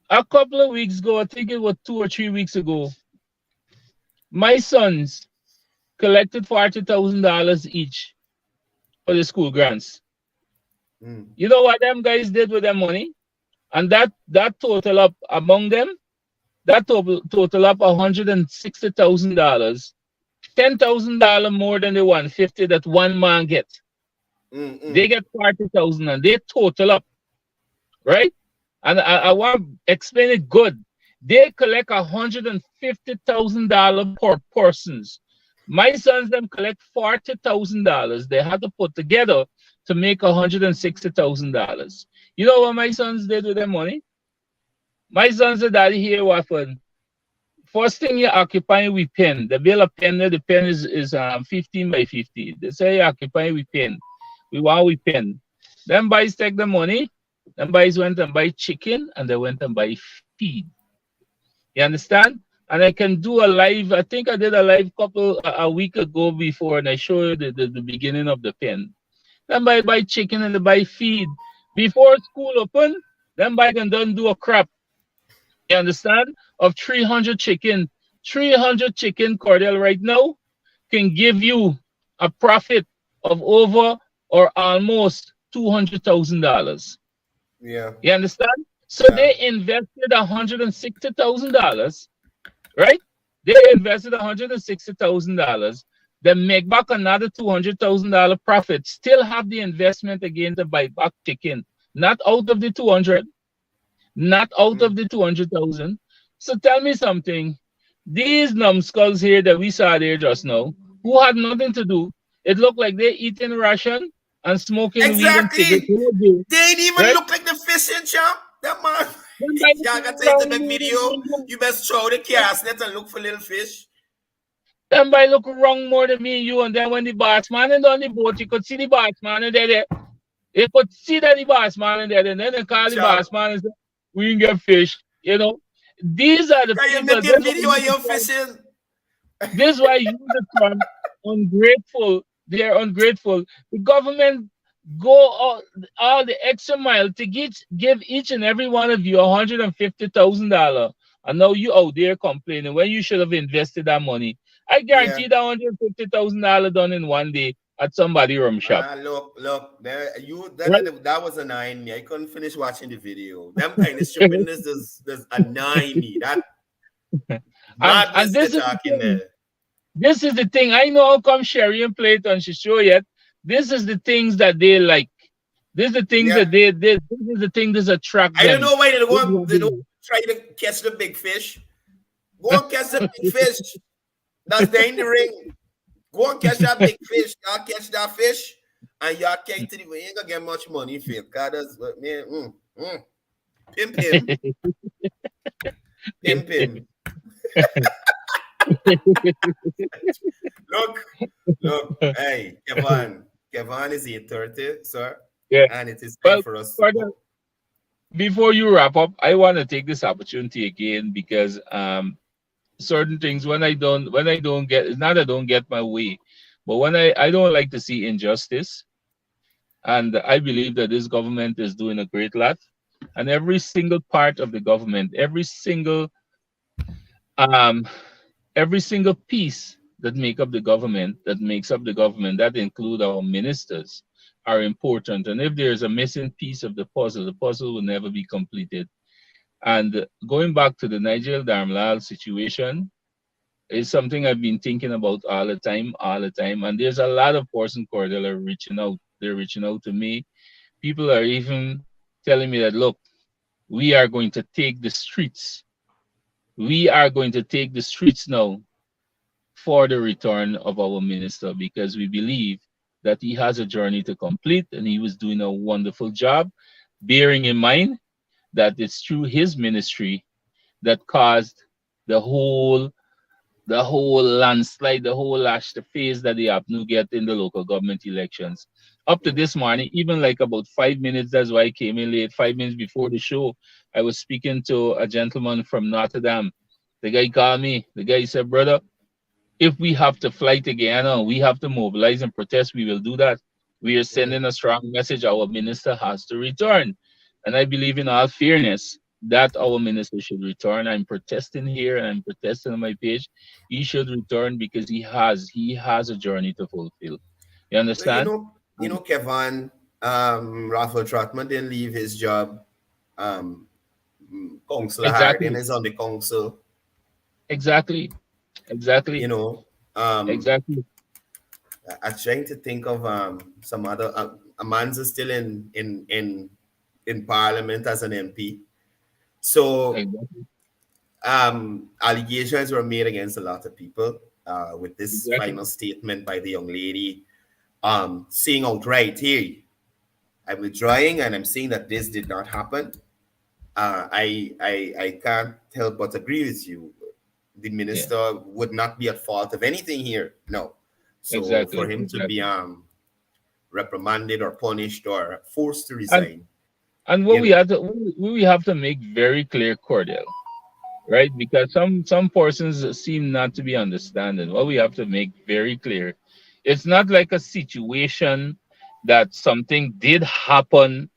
G: a couple of weeks ago, I think it was 2 or 3 weeks ago, my sons collected $40,000 each for the school grants. You know what them guys did with their money? And that total up among them, that total up $160,000, $10,000 more than the 150 that one man gets. They get 40,000 and they total up, right? And I want to explain it good. They collect $150,000 per persons. My sons them collect $40,000. They had to put together to make $160,000. You know what my sons did with their money? My sons said, "Daddy, here what happened. First thing you occupy with pen. The bill of pen, the pen is 15 by 50. They say you occupy with pen. We want with pen. Them boys take the money. Them boys went and buy chicken and they went and buy feed. You understand? And I can do a live. I think I did a live a week ago before, and I showed you the beginning of the pen. Them boys buy chicken and they buy feed. Before school open, them boys can done do a crop. You understand? Of 300 chicken. 300 chicken, Courdel, right now can give you a profit of over or almost $200,000.
F: Yeah.
G: You understand? So they invested $160,000, right? They invested $160,000. They make back another $200,000 profit. Still have the investment again to buy back chicken. Not out of the 200. Not out of the 200,000. So tell me something. These numbskulls here that we saw there just now, who had nothing to do, it looked like they're eating ration and smoking weed and cigarettes.
F: They ain't even look like the fishing champ. That man. Y'all got to take the big video. You best throw the cast net and look for little fish.
G: Somebody look wrong more than me and you. And then when the boss man is on the boat, you could see the boss man and there. You could see that the boss man in there. And then they call the boss man and say, "We can get fish." You know, these are the people.
F: Make a video of your fishing.
G: This is why you the term ungrateful. They are ungrateful. The government go all the extra mile to give each and every one of you $150,000, and now you out there complaining when you should have invested that money. I guarantee that $150,000 done in one day at somebody's rum shop.
F: Look, there that was annoying me. I couldn't finish watching the video. Them kind of stupidness does annoy me. That
G: and this is the thing. I know how come Sherry and Playton she show yet. This is the things that they like. This is the things that they this is the thing that attract them.
F: I don't know why they don't try to catch the big fish. Go and catch the big fish. That's the in the ring. Go and catch that big fish. Y'all catch that fish, and y'all catch it. You ain't gonna get much money for it. God, that's what man. Pimp him. Pimp him. Look. Hey, Kevon is 8:30, sir.
G: Yeah,
F: and it is time for us.
G: Before you wrap up, I want to take this opportunity again because certain things when I don't get, it's not I don't get my way, but when I don't like to see injustice, and I believe that this government is doing a great lot, and every single part of the government, every single piece that makes up the government, that include our ministers, are important. And if there's a missing piece of the puzzle will never be completed. And going back to the Nigel Darmlal situation is something I've been thinking about all the time. And there's a lot of person Courdel are reaching out. They're reaching out to me. People are even telling me that, look, we are going to take the streets. We are going to take the streets now. for the return of our minister, because we believe that he has a journey to complete and he was doing a wonderful job, bearing in mind that it's through his ministry that caused the whole landslide, the whole lash, the phase that they have to get in the local government elections. Up to this morning, even like about 5 minutes, that's why I came in late, 5 minutes before the show, I was speaking to a gentleman from Notre Dame. The guy called me. The guy said, brother, if we have to fight again or we have to mobilize and protest, we will do that. We are sending a strong message. Our minister has to return. And I believe in all fairness that our minister should return. I'm protesting here and I'm protesting on my page. He should return because he has a journey to fulfill. You understand?
F: Well, Kevon, Rafael Trotman didn't leave his job. Councillor Harding is on the council.
G: Exactly.
F: Exactly. I'm trying to think of some other. Aman's still in Parliament as an MP. So allegations were made against a lot of people with this final statement by the young lady, saying outright, hey, I'm withdrawing and I'm saying that this did not happen. I can't help but agree with you. The minister would not be at fault of anything here. No. So for him to be reprimanded or punished or forced to resign.
G: And what we have to make very clear, Courdel, right? Because some persons seem not to be understanding. What we have to make very clear, it's not like a situation that something did happen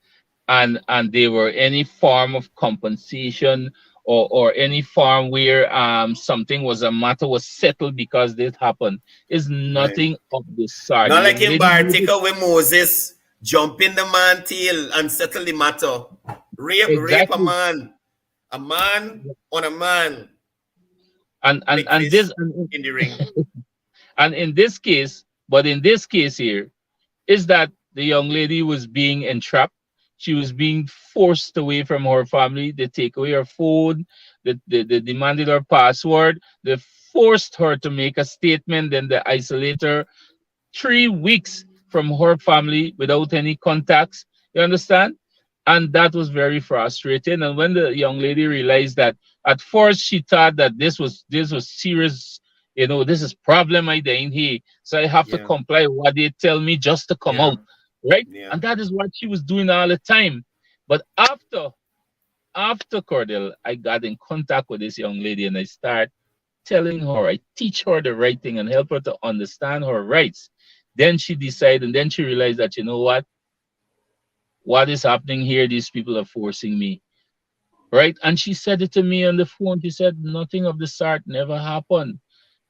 G: and there were any form of compensation or any form where something was a matter was settled because this happened. Is nothing of the sort.
F: Not like in Bartica with Moses jumping the man tail and settle the matter. Rape a man on a man.
G: And this
F: in the ring.
G: And in this case here, is that the young lady was being entrapped. She was being forced away from her family. They take away her phone. They demanded her password. They forced her to make a statement. Then they isolate her 3 weeks from her family without any contacts. You understand? And that was very frustrating. And when the young lady realized that, at first she thought that this was serious. This is problem I in here. So I have to comply with what they tell me just to come out. Right? And that is what she was doing all the time. But after Courdel, I got in contact with this young lady and I start telling her, I teach her the right thing and help her to understand her rights. Then she decided, and then she realized that, you know what is happening here? These people are forcing me. Right? And she said it to me on the phone. She said, nothing of the sort never happened.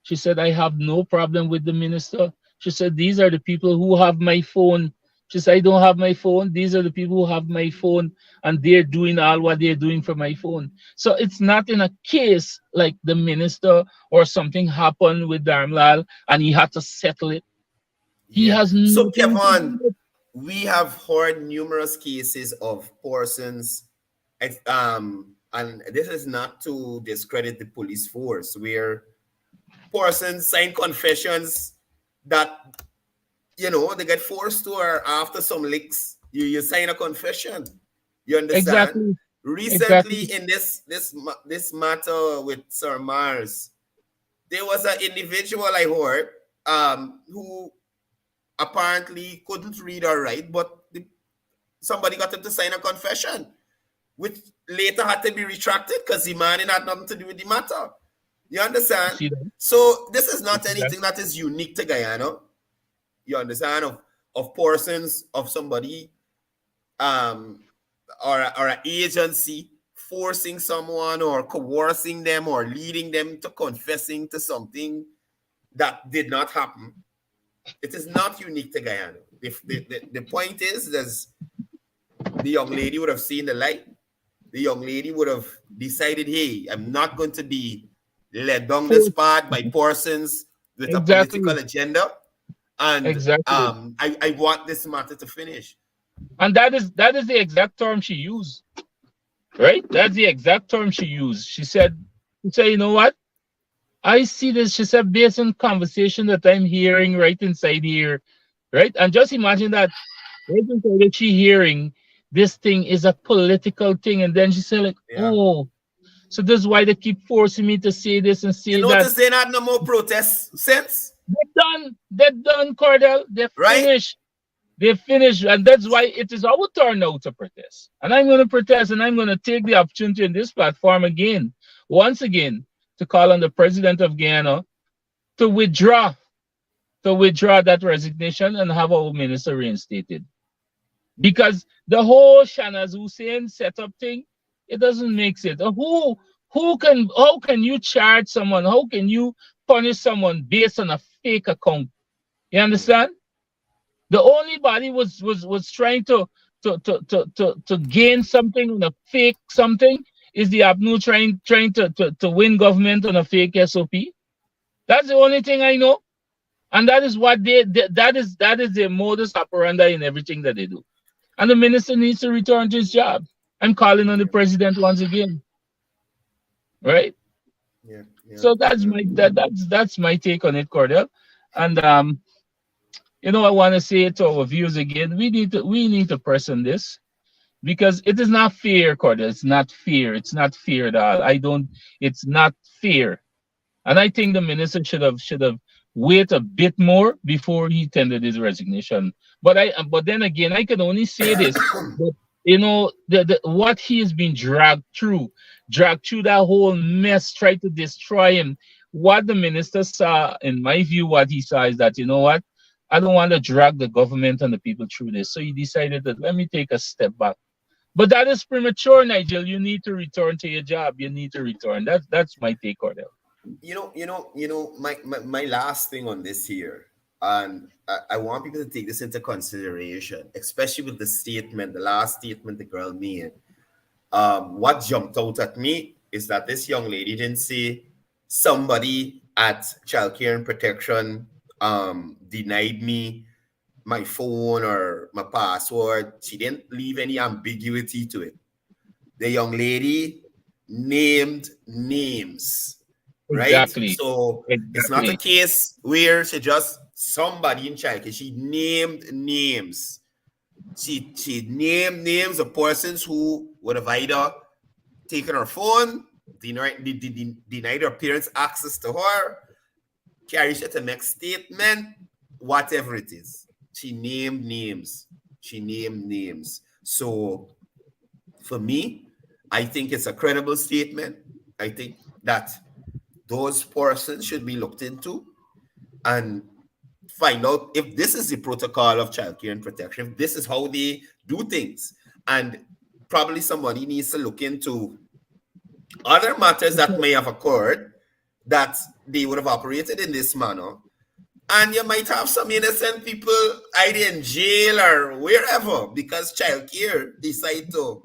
G: She said, I have no problem with the minister. She said, these are the people who have my phone. She said, I don't have my phone. These are the people who have my phone, and they're doing all what they're doing for my phone. So it's not in a case like the minister or something happened with Dharmlal and he had to settle it. He has no.
F: So, Kevon, we have heard numerous cases of persons, and this is not to discredit the police force, where persons sign confessions that they get forced to, or after some licks, you sign a confession. You understand? Recently, in this matter with Sir Mars, there was an individual I heard who apparently couldn't read or write, but somebody got him to sign a confession, which later had to be retracted because the man had nothing to do with the matter. You understand? So this is not anything that is unique to Guyana. You understand, of persons, of somebody, or an agency forcing someone or coercing them or leading them to confessing to something that did not happen. It is not unique to Guyana. The point is, the young lady would have seen the light. The young lady would have decided, hey, I'm not going to be led down this path by persons with a political agenda. And I want this matter to finish.
G: And that is the exact term she used. Right? That's the exact term she used. She said, you know what? I see this, she said, based on conversation that I'm hearing right inside here, right? And just imagine that right inside that she hearing this thing is a political thing. And then she said, like, oh, so this is why they keep forcing me to say this and say
F: you
G: that.
F: notice they not no more protests since?
G: They're done, Courdel. They're finished. They finished, and that's why it is our turn now to protest. And I'm going to protest, and I'm going to take the opportunity in this platform again, once again, to call on the president of Guyana to withdraw that resignation and have our minister reinstated. Because the whole Shanaz Hussein setup thing, it doesn't make sense. How can you charge someone? How can you punish someone based on a fake account? You understand? The only body was trying to gain something on a fake something is the APNU trying to win government on a fake SOP. That's the only thing I know, and that is what that is their modus operandi in everything that they do. And the minister needs to return to his job. I'm calling on the president once again, right?
F: Yeah.
G: So that's my take on it, Courdel, and you know, I want to say it to our viewers again. We need to press on this because it is not fair, Courdel. It's not fair. It's not fair at all. It's not fair. And I think the minister should have waited a bit more before he tendered his resignation. But then again, I can only say this. That, you know, what he has been dragged through that whole mess, tried to destroy him. What the minister saw, in my view, what he saw is that, you know what? I don't want to drag the government and the people through this. So he decided that let me take a step back. But that is premature, Nigel. You need to return to your job. You need to return. That's my take, Courdel.
F: My last thing on this here, and I want people to take this into consideration, especially with the last statement the girl made. What jumped out at me is that this young lady didn't say somebody at Child Care and Protection denied me my phone or my password. She didn't leave any ambiguity to it. The young lady named names, right?
G: Exactly.
F: So it's not a case where she just somebody in child care. She named names. She named names of persons who would have either taken her phone, denied her parents access to her, carry she to make statement, whatever it is. She named names. So for me, I think it's a credible statement. I think that those persons should be looked into and find out if this is the protocol of child care and protection, if this is how they do things. And probably somebody needs to look into other matters that may have occurred that they would have operated in this manner. And you might have some innocent people either in jail or wherever because child care decide to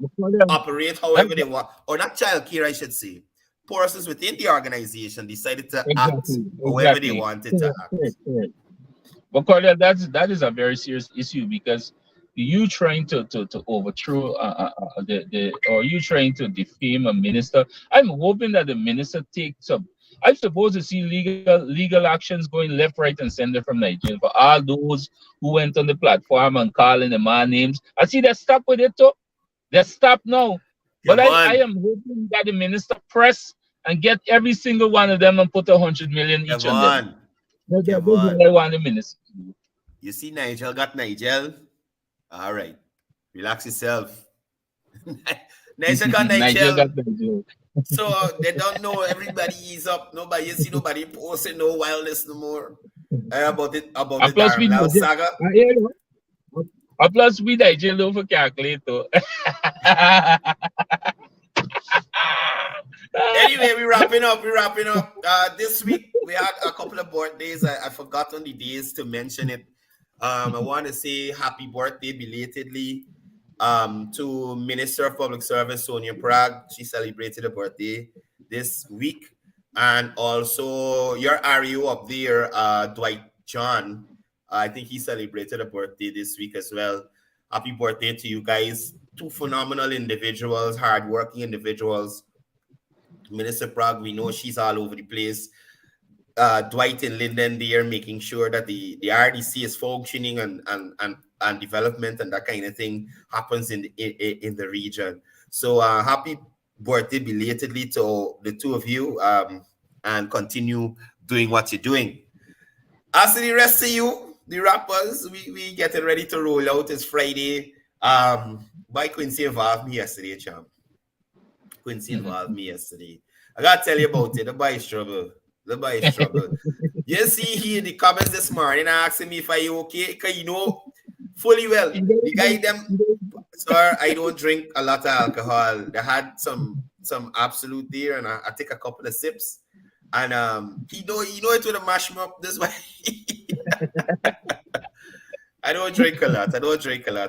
F: operate however they want. Or not child care, I should say. Persons within the organization decided to act however they wanted to act.
G: But Courdel, that is a very serious issue because you trying to overthrow or you trying to defame a minister. I'm hoping that the minister takes up. I'm supposed to see legal actions going left, right, and center from Nigeria for all those who went on the platform and calling the man names. I see they stop with it too. They stop now. But I am hoping that the minister press and get every single one of them and put 100 million each on them. That's what I want the minister to do.
F: You see, Nigel got Nigel. All right. Relax yourself. Nigel got Nigel. So they don't know everybody is up. Nobody, you see nobody posting no wildness no more about the Darnell saga.
G: Plus we Nigel don't for calculator.
F: Anyway, we're wrapping up. This week we had a couple of birthdays. I forgot on the days to mention it. I want to say happy birthday belatedly to Minister of Public Service Sonia Prague. She celebrated a birthday this week. And also your RU up there, Dwight John. I think he celebrated a birthday this week as well. Happy birthday to you guys. Two phenomenal individuals, hardworking individuals. Minister Prague, we know she's all over the place. Dwight and Linden there, making sure that the RDC is functioning and development and that kind of thing happens in the region. So happy birthday belatedly to the two of you, and continue doing what you're doing. As to the rest of you, the rappers, we getting ready to roll out. It's Friday. By Quincy involved me yesterday, champ. Quincy involved me yesterday. I gotta tell you about it. The boy is trouble. The boy is trouble. You see here in the comments this morning asking me if I okay, because you know fully well the guy them. Sir, I don't drink a lot of alcohol. They had some absolute there, and I take a couple of sips, and you know it would have mashed me up this way. I don't drink a lot,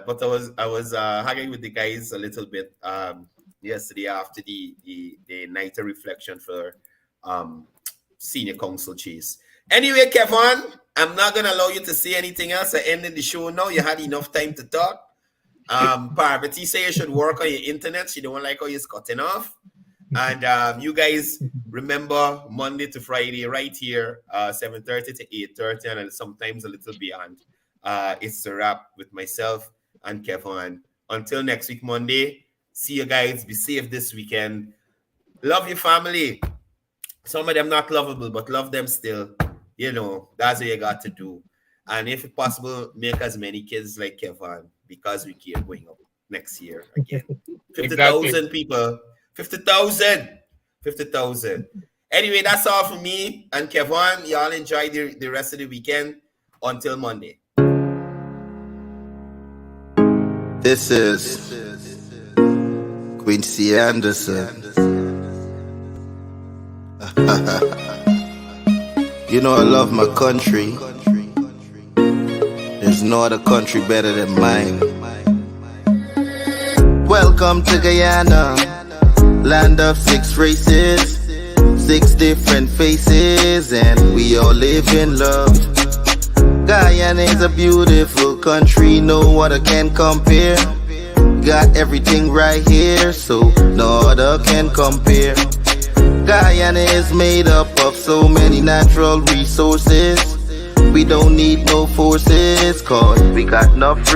F: but I was hanging with the guys a little bit yesterday after the night of reflection for senior council chase. Anyway, Kevon, I'm not gonna allow you to say anything else at ending the show now. You had enough time to talk. Parvati say you should work on your internet. She don't like how you're cutting off. And you guys remember Monday to Friday right here, 7:30 to 8:30, and sometimes a little beyond. It's the wrap with myself and Kevon. Until next week, Monday. See you guys. Be safe this weekend. Love your family. Some of them not lovable, but love them still. You know, that's what you got to do. And if possible, make as many kids like Kevon, because we keep going up next year again. 50,000 people. 50,000. 50,000. Anyway, that's all for me and Kevon. Y'all enjoy the rest of the weekend. Until Monday.
C: This is Quincy Anderson. You know I love my country. There's no other country better than mine. Welcome to Guyana, land of 6 races, 6 different faces, and we all live in love. Guyana is a beautiful country, no other can compare. Got everything right here, so no other can compare. Guyana is made up of so many natural resources. We don't need no forces, cause we got enough